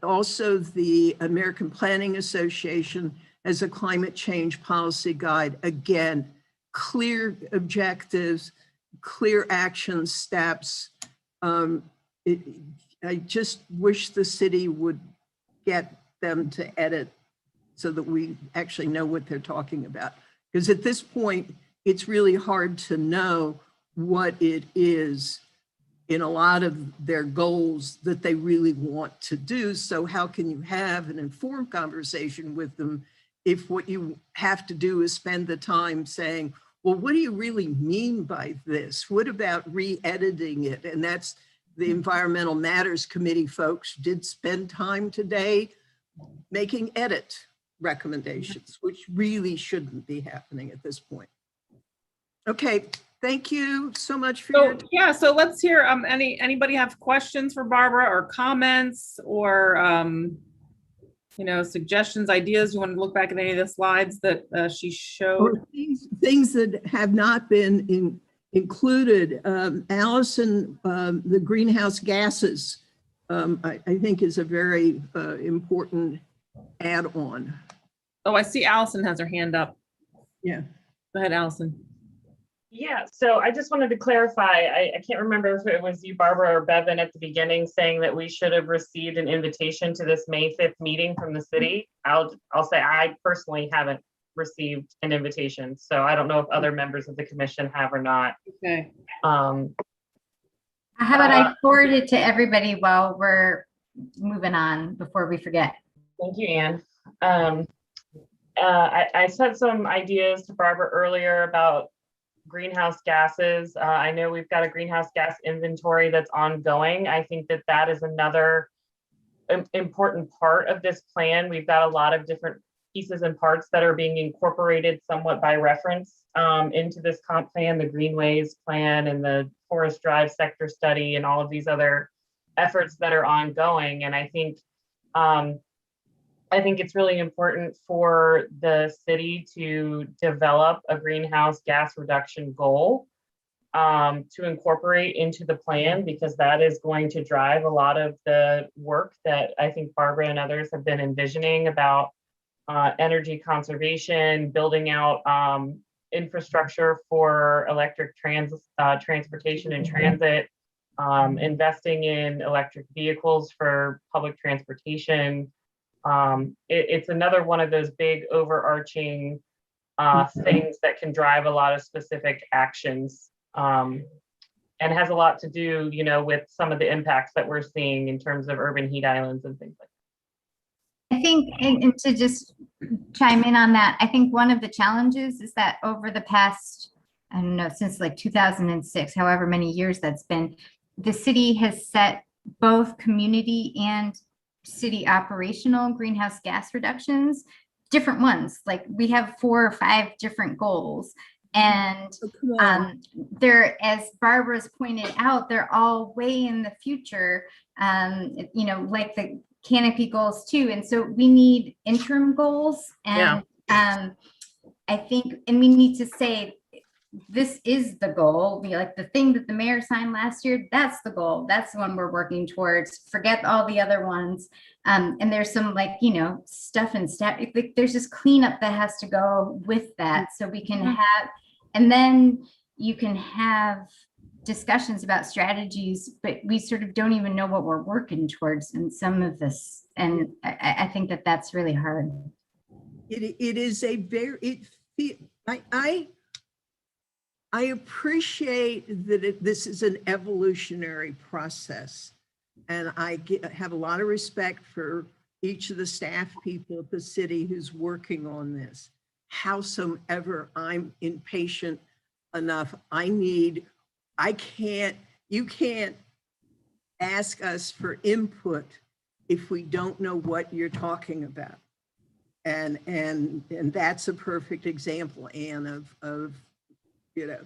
Also, the American Planning Association has a climate change policy guide. Again, clear objectives, clear action steps. I just wish the city would get them to edit so that we actually know what they're talking about. Because at this point, it's really hard to know what it is in a lot of their goals that they really want to do. So how can you have an informed conversation with them if what you have to do is spend the time saying, well, what do you really mean by this? What about re-editing it? And that's the Environmental Matters Committee folks did spend time today making edit recommendations, which really shouldn't be happening at this point. Okay, thank you so much for your So, yeah, so let's hear, anybody have questions for Barbara or comments or, you know, suggestions, ideas? You want to look back at any of the slides that she showed? or things that have not been included. Allison, the greenhouse gases, I think is a very important add-on. Oh, I see Allison has her hand up. Yeah. Go ahead, Allison. Yeah, so I just wanted to clarify, I can't remember if it was you, Barbara, or Bevan at the beginning saying that we should have received an invitation to this May 5th meeting from the city. I'll say I personally haven't received an invitation, so I don't know if other members of the commission have or not. Okay. How about I forward it to everybody while we're moving on before we forget? Thank you, Anne. I sent some ideas to Barbara earlier about greenhouse gases. I know we've got a greenhouse gas inventory that's ongoing. I think that that is another important part of this plan. We've got a lot of different pieces and parts that are being incorporated somewhat by reference into this comp plan, the Greenways plan and the Forest Drive sector study and all of these other efforts that are ongoing. And I think it's really important for the city to develop a greenhouse gas reduction goal to incorporate into the plan, because that is going to drive a lot of the work that I think Barbara and others have been envisioning about energy conservation, building out infrastructure for electric transportation and transit, investing in electric vehicles for public transportation. It's another one of those big overarching things that can drive a lot of specific actions and has a lot to do, you know, with some of the impacts that we're seeing in terms of urban heat islands and things like that. I think, and to just chime in on that, I think one of the challenges is that over the past, I don't know, since like 2006, however many years that's been, the city has set both community and city operational greenhouse gas reductions, different ones. Like we have 4 or 5 different goals. And they're, as Barbara's pointed out, they're all way in the future, you know, like the Canopy goals too. And so we need interim goals. And I think, and we need to say, this is the goal. We like the thing that the mayor signed last year. That's the goal. That's the one we're working towards. Forget all the other ones. And there's some like, you know, stuff and stuff. There's just cleanup that has to go with that. So we can have, and then you can have discussions about strategies, but we sort of don't even know what we're working towards in some of this. And I think that that's really hard. It is a very, I appreciate that this is an evolutionary process, and I have a lot of respect for each of the staff people at the city who's working on this. Howsoever, I'm impatient enough. You can't ask us for input if we don't know what you're talking about. And that's a perfect example, Anne, of you know,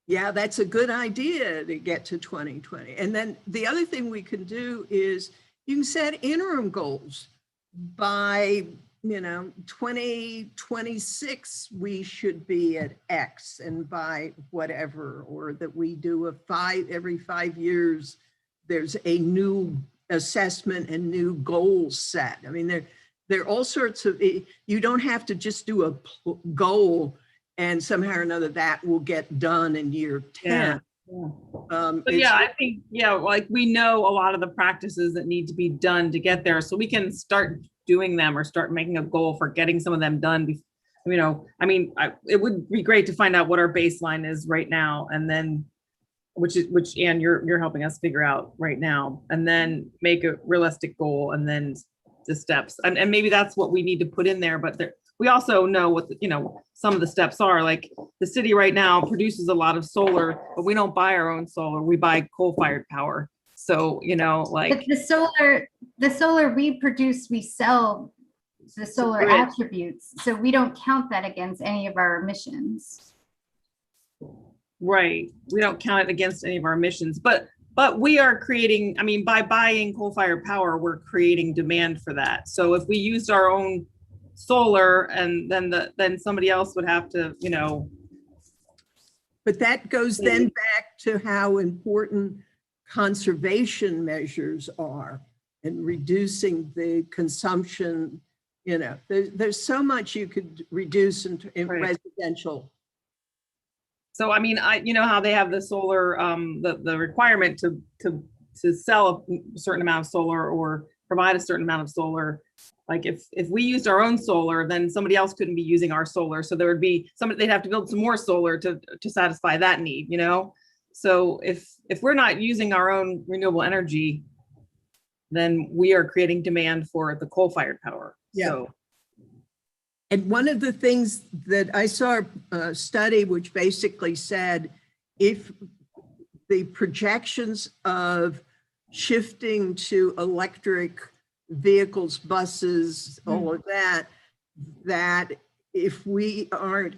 yeah, that's a good idea to get to 2020. And then the other thing we can do is you can set interim goals by, you know, 2026, we should be at X, and by whatever, or that we do every 5 years, there's a new assessment and new goals set. I mean, there are all sorts of, you don't have to just do a goal and somehow or another that will get done in year 10. Yeah, I think, like we know a lot of the practices that need to be done to get there, so we can start doing them or start making a goal for getting some of them done. You know, I mean, it would be great to find out what our baseline is right now, and then which Anne, you're helping us figure out right now, and then make a realistic goal, and then the steps, and maybe that's what we need to put in there. But we also know what some of the steps are. Like the city right now produces a lot of solar, but we don't buy our own solar. We buy coal-fired power. So, you know, But like, the solar we produce, we sell the solar grid. attributes. So we don't count that against any of our emissions. right, we don't count it against any of our emissions, but we are creating, I mean, by buying coal-fired power, we're creating demand for that. So if we used our own solar and then somebody else would have to, you know. But that goes then back to how important conservation measures are and reducing the consumption. You know, there's so much you could reduce in Right. residential. So, I mean, you know how they have the solar, the requirement to sell a certain amount of solar or provide a certain amount of solar. Like if we used our own solar, then somebody else couldn't be using our solar. So there would be they'd have to build some more solar to satisfy that need, you know? So if we're not using our own renewable energy, then we are creating demand for the coal-fired power. Yeah. So, And one of the things that I saw a study which basically said, if the projections of shifting to electric vehicles, buses, all of that if we aren't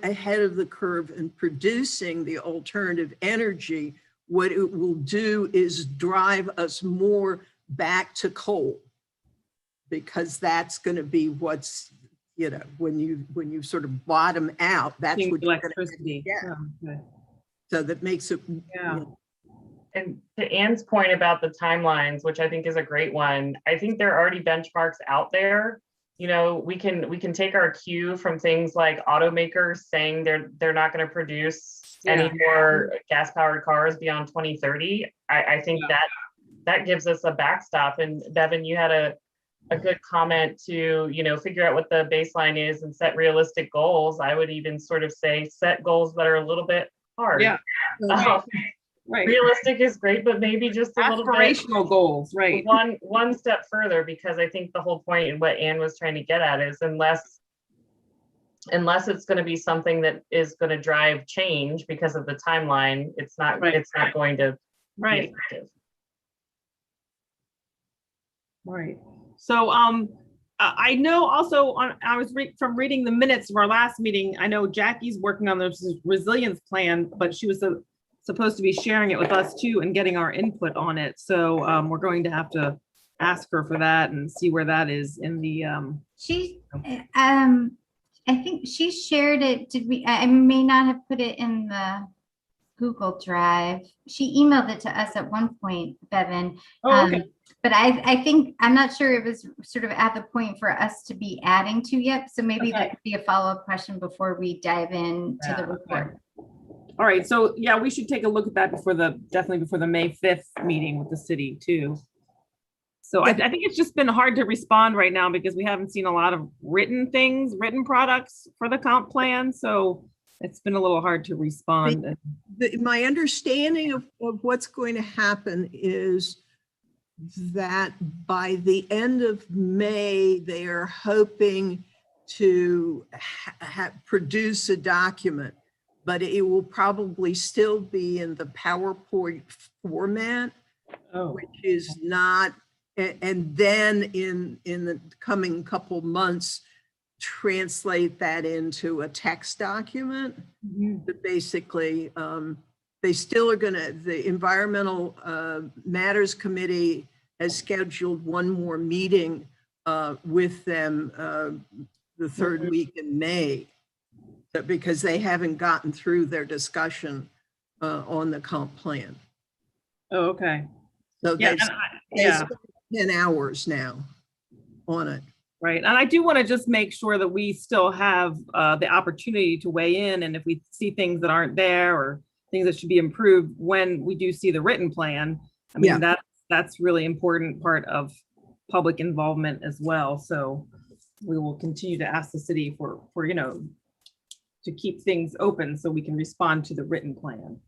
ahead of the curve in producing the alternative energy, what it will do is drive us more back to coal, because that's going to be what's, you know, when you sort of bottom out, that's what you're electricity. gonna, so that makes it, Yeah. And to Anne's point about the timelines, which I think is a great one, I think there are already benchmarks out there. You know, we can take our cue from things like automakers saying they're not going to produce any more gas-powered cars beyond 2030. I think that gives us a backstop. And Bevan, you had a good comment to, you know, figure out what the baseline is and set realistic goals. I would even sort of say set goals that are a little bit hard. Yeah. Right. Realistic is great, but maybe just a little bit aspirational goals, right? One step further, because I think the whole point and what Anne was trying to get at is unless it's going to be something that is going to drive change because of the timeline, it's not going to be effective. Right. So I know also I was from reading the minutes of our last meeting, I know Jackie's working on this resilience plan, but she was supposed to be sharing it with us too and getting our input on it. So we're going to have to ask her for that and see where that is in the I think she shared it. I may not have put it in the Google Drive. She emailed it to us at one point, Bevan. Oh, okay. But I think, I'm not sure it was sort of at the point for us to be adding to yet. So maybe that could be a follow-up question before we dive into the report. All right. So yeah, we should take a look at that definitely before the May 5th meeting with the city too. So I think it's just been hard to respond right now because we haven't seen a lot of written products for the comp plan. So it's been a little hard to respond. My understanding of what's going to happen is that by the end of May, they are hoping to produce a document, but it will probably still be in the PowerPoint format, which is not, and then in the coming couple months, translate that into a text document. But basically, they still are the Environmental Matters Committee has scheduled one more meeting with them the third week in May, because they haven't gotten through their discussion on the comp plan. Oh, okay. So they spent 10 hours now on it. Right. And I do want to just make sure that we still have the opportunity to weigh in. And if we see things that aren't there or things that should be improved when we do see the written plan, I mean, that's really important part of public involvement as well. So we will continue to ask the city for to keep things open so we can respond to the written plan.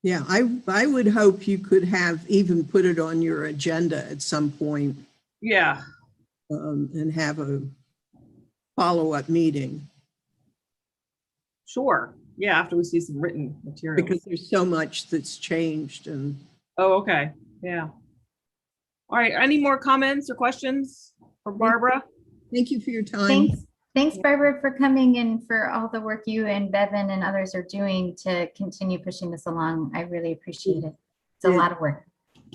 Yeah, I would hope you could have even put it on your agenda at some point. Yeah. And have a follow-up meeting. Sure. Yeah, after we see some written material. because there's so much that's changed and. Oh, okay, yeah. All right, any more comments or questions for Barbara? Thank you for your time. Thanks, Barbara, for coming and for all the work you and Bevan and others are doing to continue pushing this along. I really appreciate it. It's a lot of work.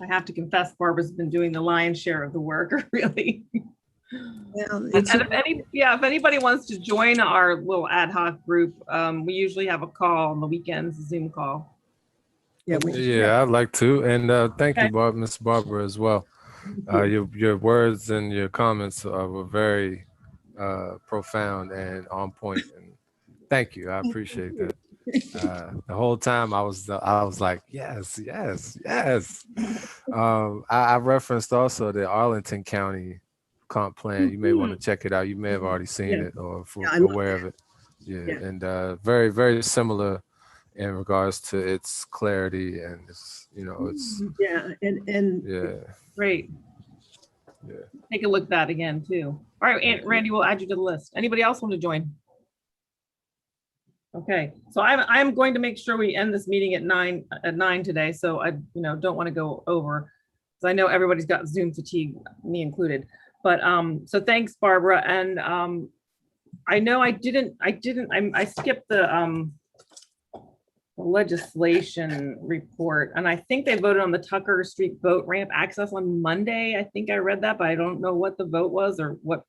I have to confess, Barbara's been doing the lion's share of the work, really. Well, And if anybody wants to join our little ad hoc group, we usually have a call on the weekends, a Zoom call. Yeah, I'd like to. And thank Okay. you, Miss Barbara, as well. Your words and your comments were very profound and on point. And thank you. I appreciate that. The whole time I was like, yes. I referenced also the Arlington County comp plan. You may want to check it out. You may have already seen it or aware of it. Yeah. And very, very similar in regards to its clarity and it's, it's Great. Yeah. Take a look at that again too. All right, and Randy, we'll add you to the list. Anybody else want to join? Okay, so I'm going to make sure we end this meeting at 9 today. So I don't want to go over because I know everybody's got Zoom fatigue, me included. But so thanks, Barbara. And I know I skipped the legislation report, and I think they voted on the Tucker Street boat ramp access on Monday. I think I read that, but I don't know what the vote was or what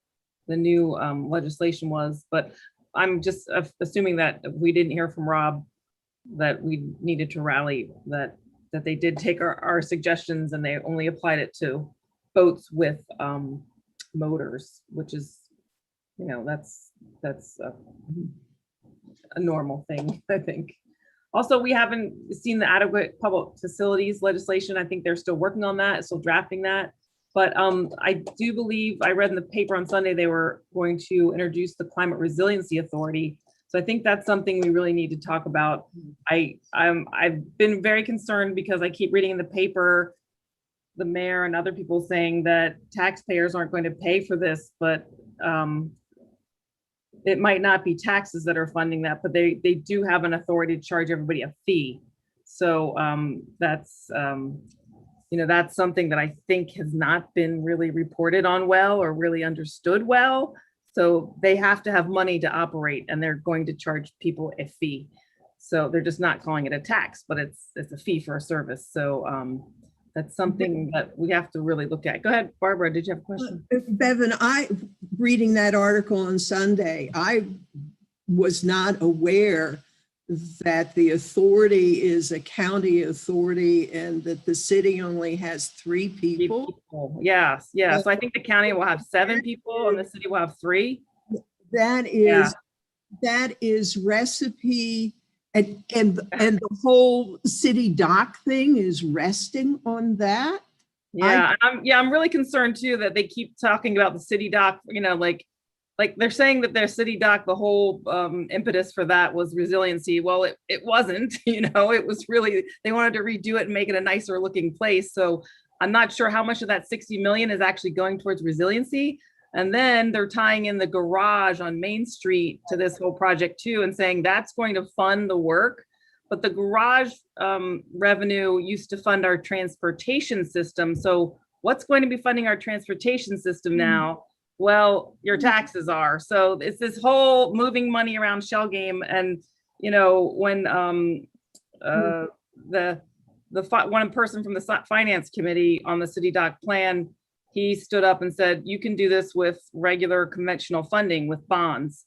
the new legislation was. But I'm just assuming that we didn't hear from Rob that we needed to rally, that they did take our suggestions and they only applied it to boats with motors, which is, that's a normal thing, I think. Also, we haven't seen the adequate public facilities legislation. I think they're still working on that, still drafting that. But I do believe, I read in the paper on Sunday, they were going to introduce the Climate Resiliency Authority. So I think that's something we really need to talk about. I've been very concerned because I keep reading in the paper, the mayor and other people saying that taxpayers aren't going to pay for this, but it might not be taxes that are funding that, but they do have an authority to charge everybody a fee. So that's something that I think has not been really reported on well or really understood well. So they have to have money to operate, and they're going to charge people a fee. So they're just not calling it a tax, but it's a fee for a service. So that's something that we have to really look at. Go ahead, Barbara, did you have a question? Bevan, reading that article on Sunday, I was not aware that the authority is a county authority and that the city only has 3 people. Yes. So I think the county will have 7 people and the city will have 3. That is recipe, and the whole city dock thing is resting on that. Yeah, I'm really concerned too that they keep talking about the city dock, like they're saying that their city dock, the whole impetus for that was resiliency. Well, it wasn't, it was really, they wanted to redo it and make it a nicer looking place. So I'm not sure how much of that 60 million is actually going towards resiliency. And then they're tying in the garage on Main Street to this whole project too, and saying that's going to fund the work. But the garage revenue used to fund our transportation system. So what's going to be funding our transportation system now? Well, your taxes are. So it's this whole moving money around shell game. And, when one person from the finance committee on the city dock plan, he stood up and said, you can do this with regular conventional funding with bonds.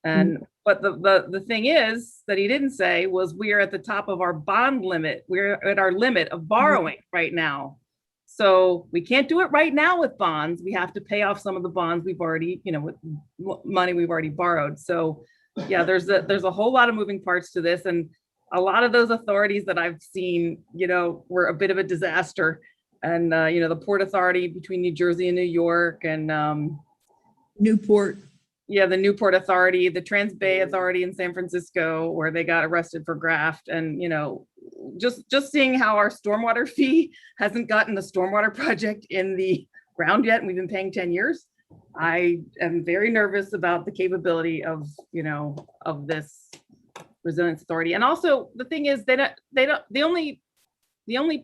And but the thing is that he didn't say was we're at the top of our bond limit. We're at our limit of borrowing right now. So we can't do it right now with bonds. We have to pay off some of the bonds we've already, with money we've already borrowed. So yeah, there's a whole lot of moving parts to this. And a lot of those authorities that I've seen, were a bit of a disaster. And, the Port Authority between New Jersey and New York and Newport. Yeah, the Newport Authority, the Trans Bay Authority in San Francisco, where they got arrested for graft. And, just seeing how our stormwater fee hasn't gotten the stormwater project in the ground yet, and we've been paying 10 years. I am very nervous about the capability of, of this Resilience Authority. And also the thing is, the only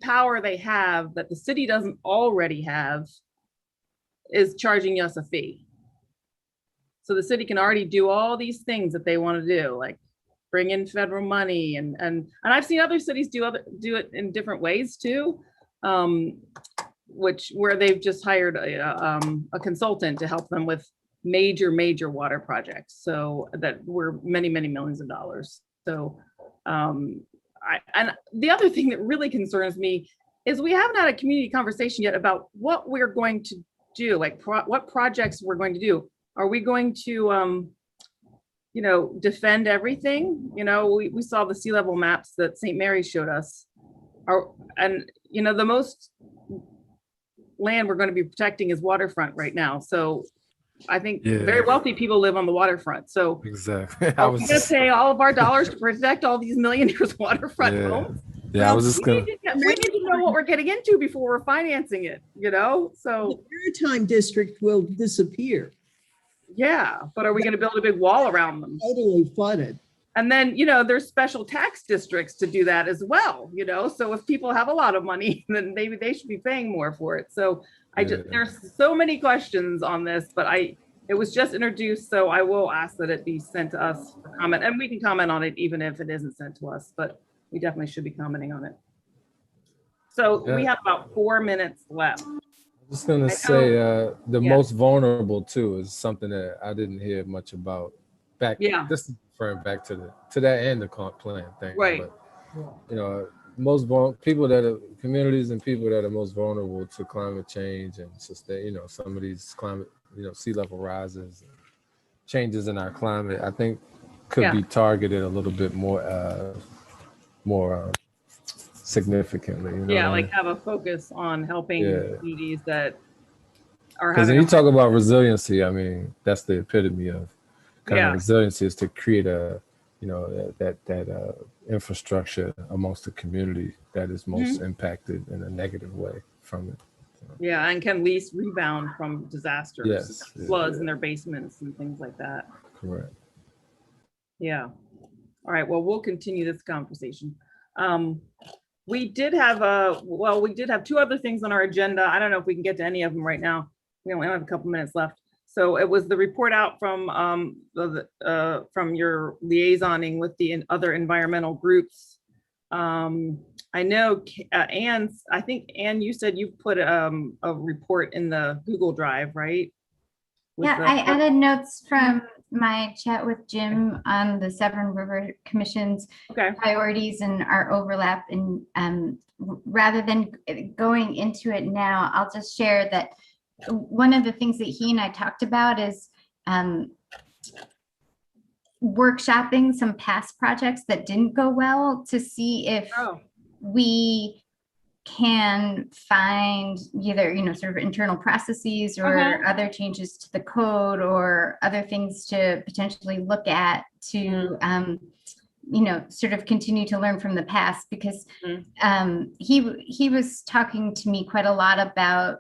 power they have that the city doesn't already have is charging us a fee. So the city can already do all these things that they want to do, like bring in federal money, and I've seen other cities do it in different ways too, where they've just hired a consultant to help them with major water projects. So that were many millions of dollars. So and the other thing that really concerns me is we haven't had a community conversation yet about what we're going to do, like what projects we're going to do. Are we going to defend everything? We saw the sea level maps that St. Mary's showed us. The most land we're going to be protecting is waterfront right now. So I think very wealthy people live on the waterfront. So exactly. We're going to pay all of our dollars to protect all these millionaires' waterfront homes. Yeah, I was just we need to know what we're getting into before we're financing it, So The maritime district will disappear. Yeah, but are we going to build a big wall around them? Totally flooded. And then, there's special tax districts to do that as well, So if people have a lot of money, then maybe they should be paying more for it. So there's so many questions on this, but it was just introduced, so I will ask that it be sent to us for comment, and we can comment on it even if it isn't sent to us, but we definitely should be commenting on it. So we have about 4 minutes left. I'm just gonna say the most vulnerable too is something that I didn't hear much about just referring back to that and the comp plan thing. Right. But communities and people that are most vulnerable to climate change and sustain, some of these climate, sea level rises and changes in our climate, I think could be targeted a little bit more significantly. Have a focus on helping communities that are because when you talk about resiliency, I mean, that's the epitome of resiliency, is to create a that infrastructure amongst the community that is most impacted in a negative way from it. Yeah, and can least rebound from disasters, floods in their basements and things like that. Correct. Yeah. All right. Well, we'll continue this conversation. We did have 2 other things on our agenda. I don't know if we can get to any of them right now. We only have a couple minutes left. So it was the report out from your liaisoning with the other environmental groups. I know Anne, you said you put a report in the Google Drive, right? I added notes from my chat with Jim on the Severn River Commission's priorities and our overlap. And rather than going into it now, I'll just share that one of the things that he and I talked about is workshopping some past projects that didn't go well to see if we can find either, sort of internal processes or other changes to the code or other things to potentially look at to, sort of continue to learn from the past, because he was talking to me quite a lot about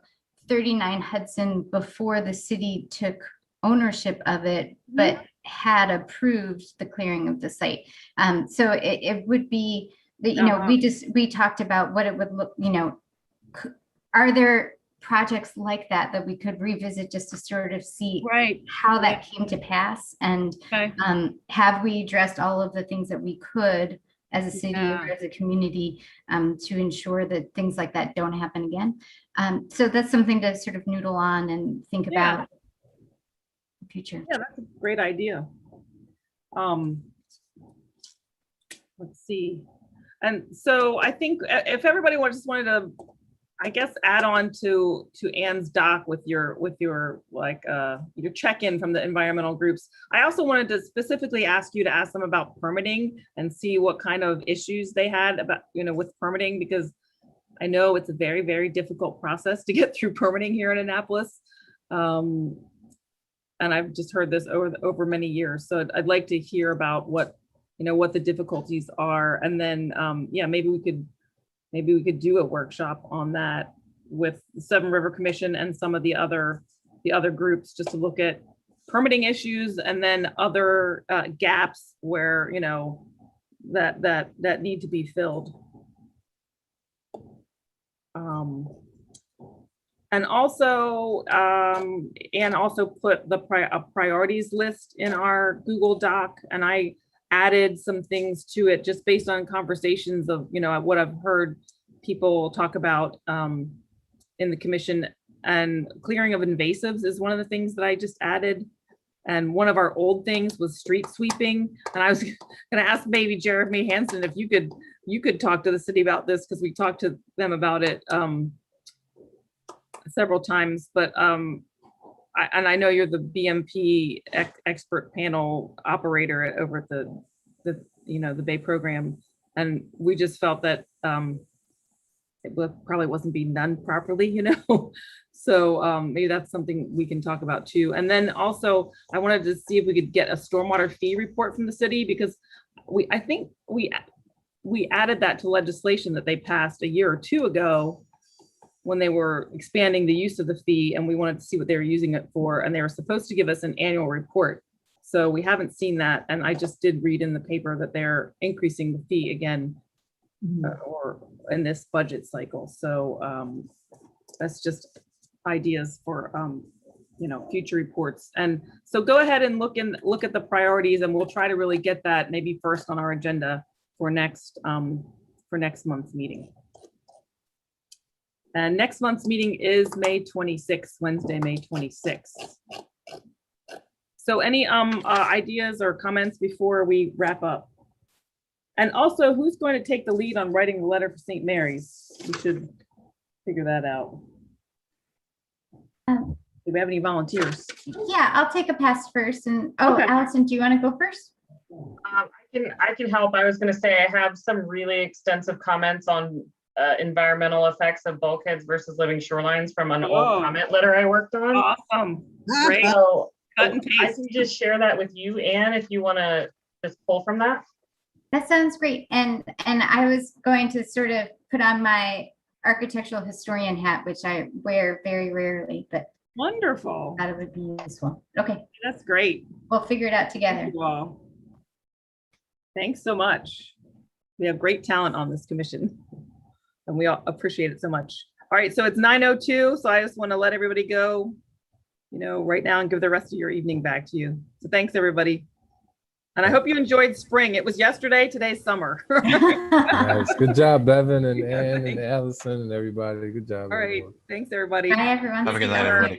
39 Hudson before the city took ownership of it, but had approved the clearing of the site. So it would be that, we talked about what it would look, are there projects like that we could revisit just to sort of see how that came to pass? And have we addressed all of the things that we could as a city or as a community to ensure that things like that don't happen again? So that's something to sort of noodle on and think about in the future. Yeah, that's a great idea. Let's see. And so I think if everybody just wanted to, I guess, add on to Anne's doc with your check-in from the environmental groups. I also wanted to specifically ask you to ask them about permitting and see what kind of issues they had about, with permitting, because I know it's a very, very difficult process to get through permitting here in Annapolis. And I've just heard this over many years. So I'd like to hear about what the difficulties are. And then, maybe we could do a workshop on that with the Severn River Commission and some of the other groups, just to look at permitting issues and then other gaps where, that need to be filled. And also put the priorities list in our Google Doc, and I added some things to it just based on conversations of, what I've heard people talk about in the commission. And clearing of invasives is one of the things that I just added. And one of our old things was street sweeping. And I was gonna ask maybe Jeremy Hansen if you could talk to the city about this, because we talked to them about it several times. But I know you're the BMP expert panel operator over at the Bay program, and we just felt that it probably wasn't being done properly, So maybe that's something we can talk about too. And then also I wanted to see if we could get a stormwater fee report from the city, because I think we added that to legislation that they passed a year or two ago when they were expanding the use of the fee, and we wanted to see what they were using it for. And they were supposed to give us an annual report. So we haven't seen that. And I just did read in the paper that they're increasing the fee again or in this budget cycle. So that's just ideas for future reports. And so go ahead and look at the priorities, and we'll try to really get that maybe first on our agenda for next month's meeting. And next month's meeting is May 26th, Wednesday, May 26th. So any ideas or comments before we wrap up? And also, who's going to take the lead on writing the letter for St. Mary's? We should figure that out. Do we have any volunteers? Yeah, I'll take a pass first. And okay. Allison, do you want to go first? I can help. I was going to say I have some really extensive comments on environmental effects of bulkheads versus living shorelines from an old comment letter I worked on. Awesome. Great. So cut and paste. I can just share that with you, Anne, if you want to just pull from that. That sounds great. And I was going to sort of put on my architectural historian hat, which I wear very rarely, but wonderful. Thought it would be useful. Okay. That's great. We'll figure it out together. Wow. Thanks so much. We have great talent on this commission, and we all appreciate it so much. All right, so it's 9:02, so I just want to let everybody go, right now, and give the rest of your evening back to you. So thanks, everybody. And I hope you enjoyed spring. It was yesterday, today's summer. Nice. Good job, Bevan and Ann and Allison and everybody. Good job. All right, everyone. thanks, everybody. Bye, everyone. Have a good night, everybody.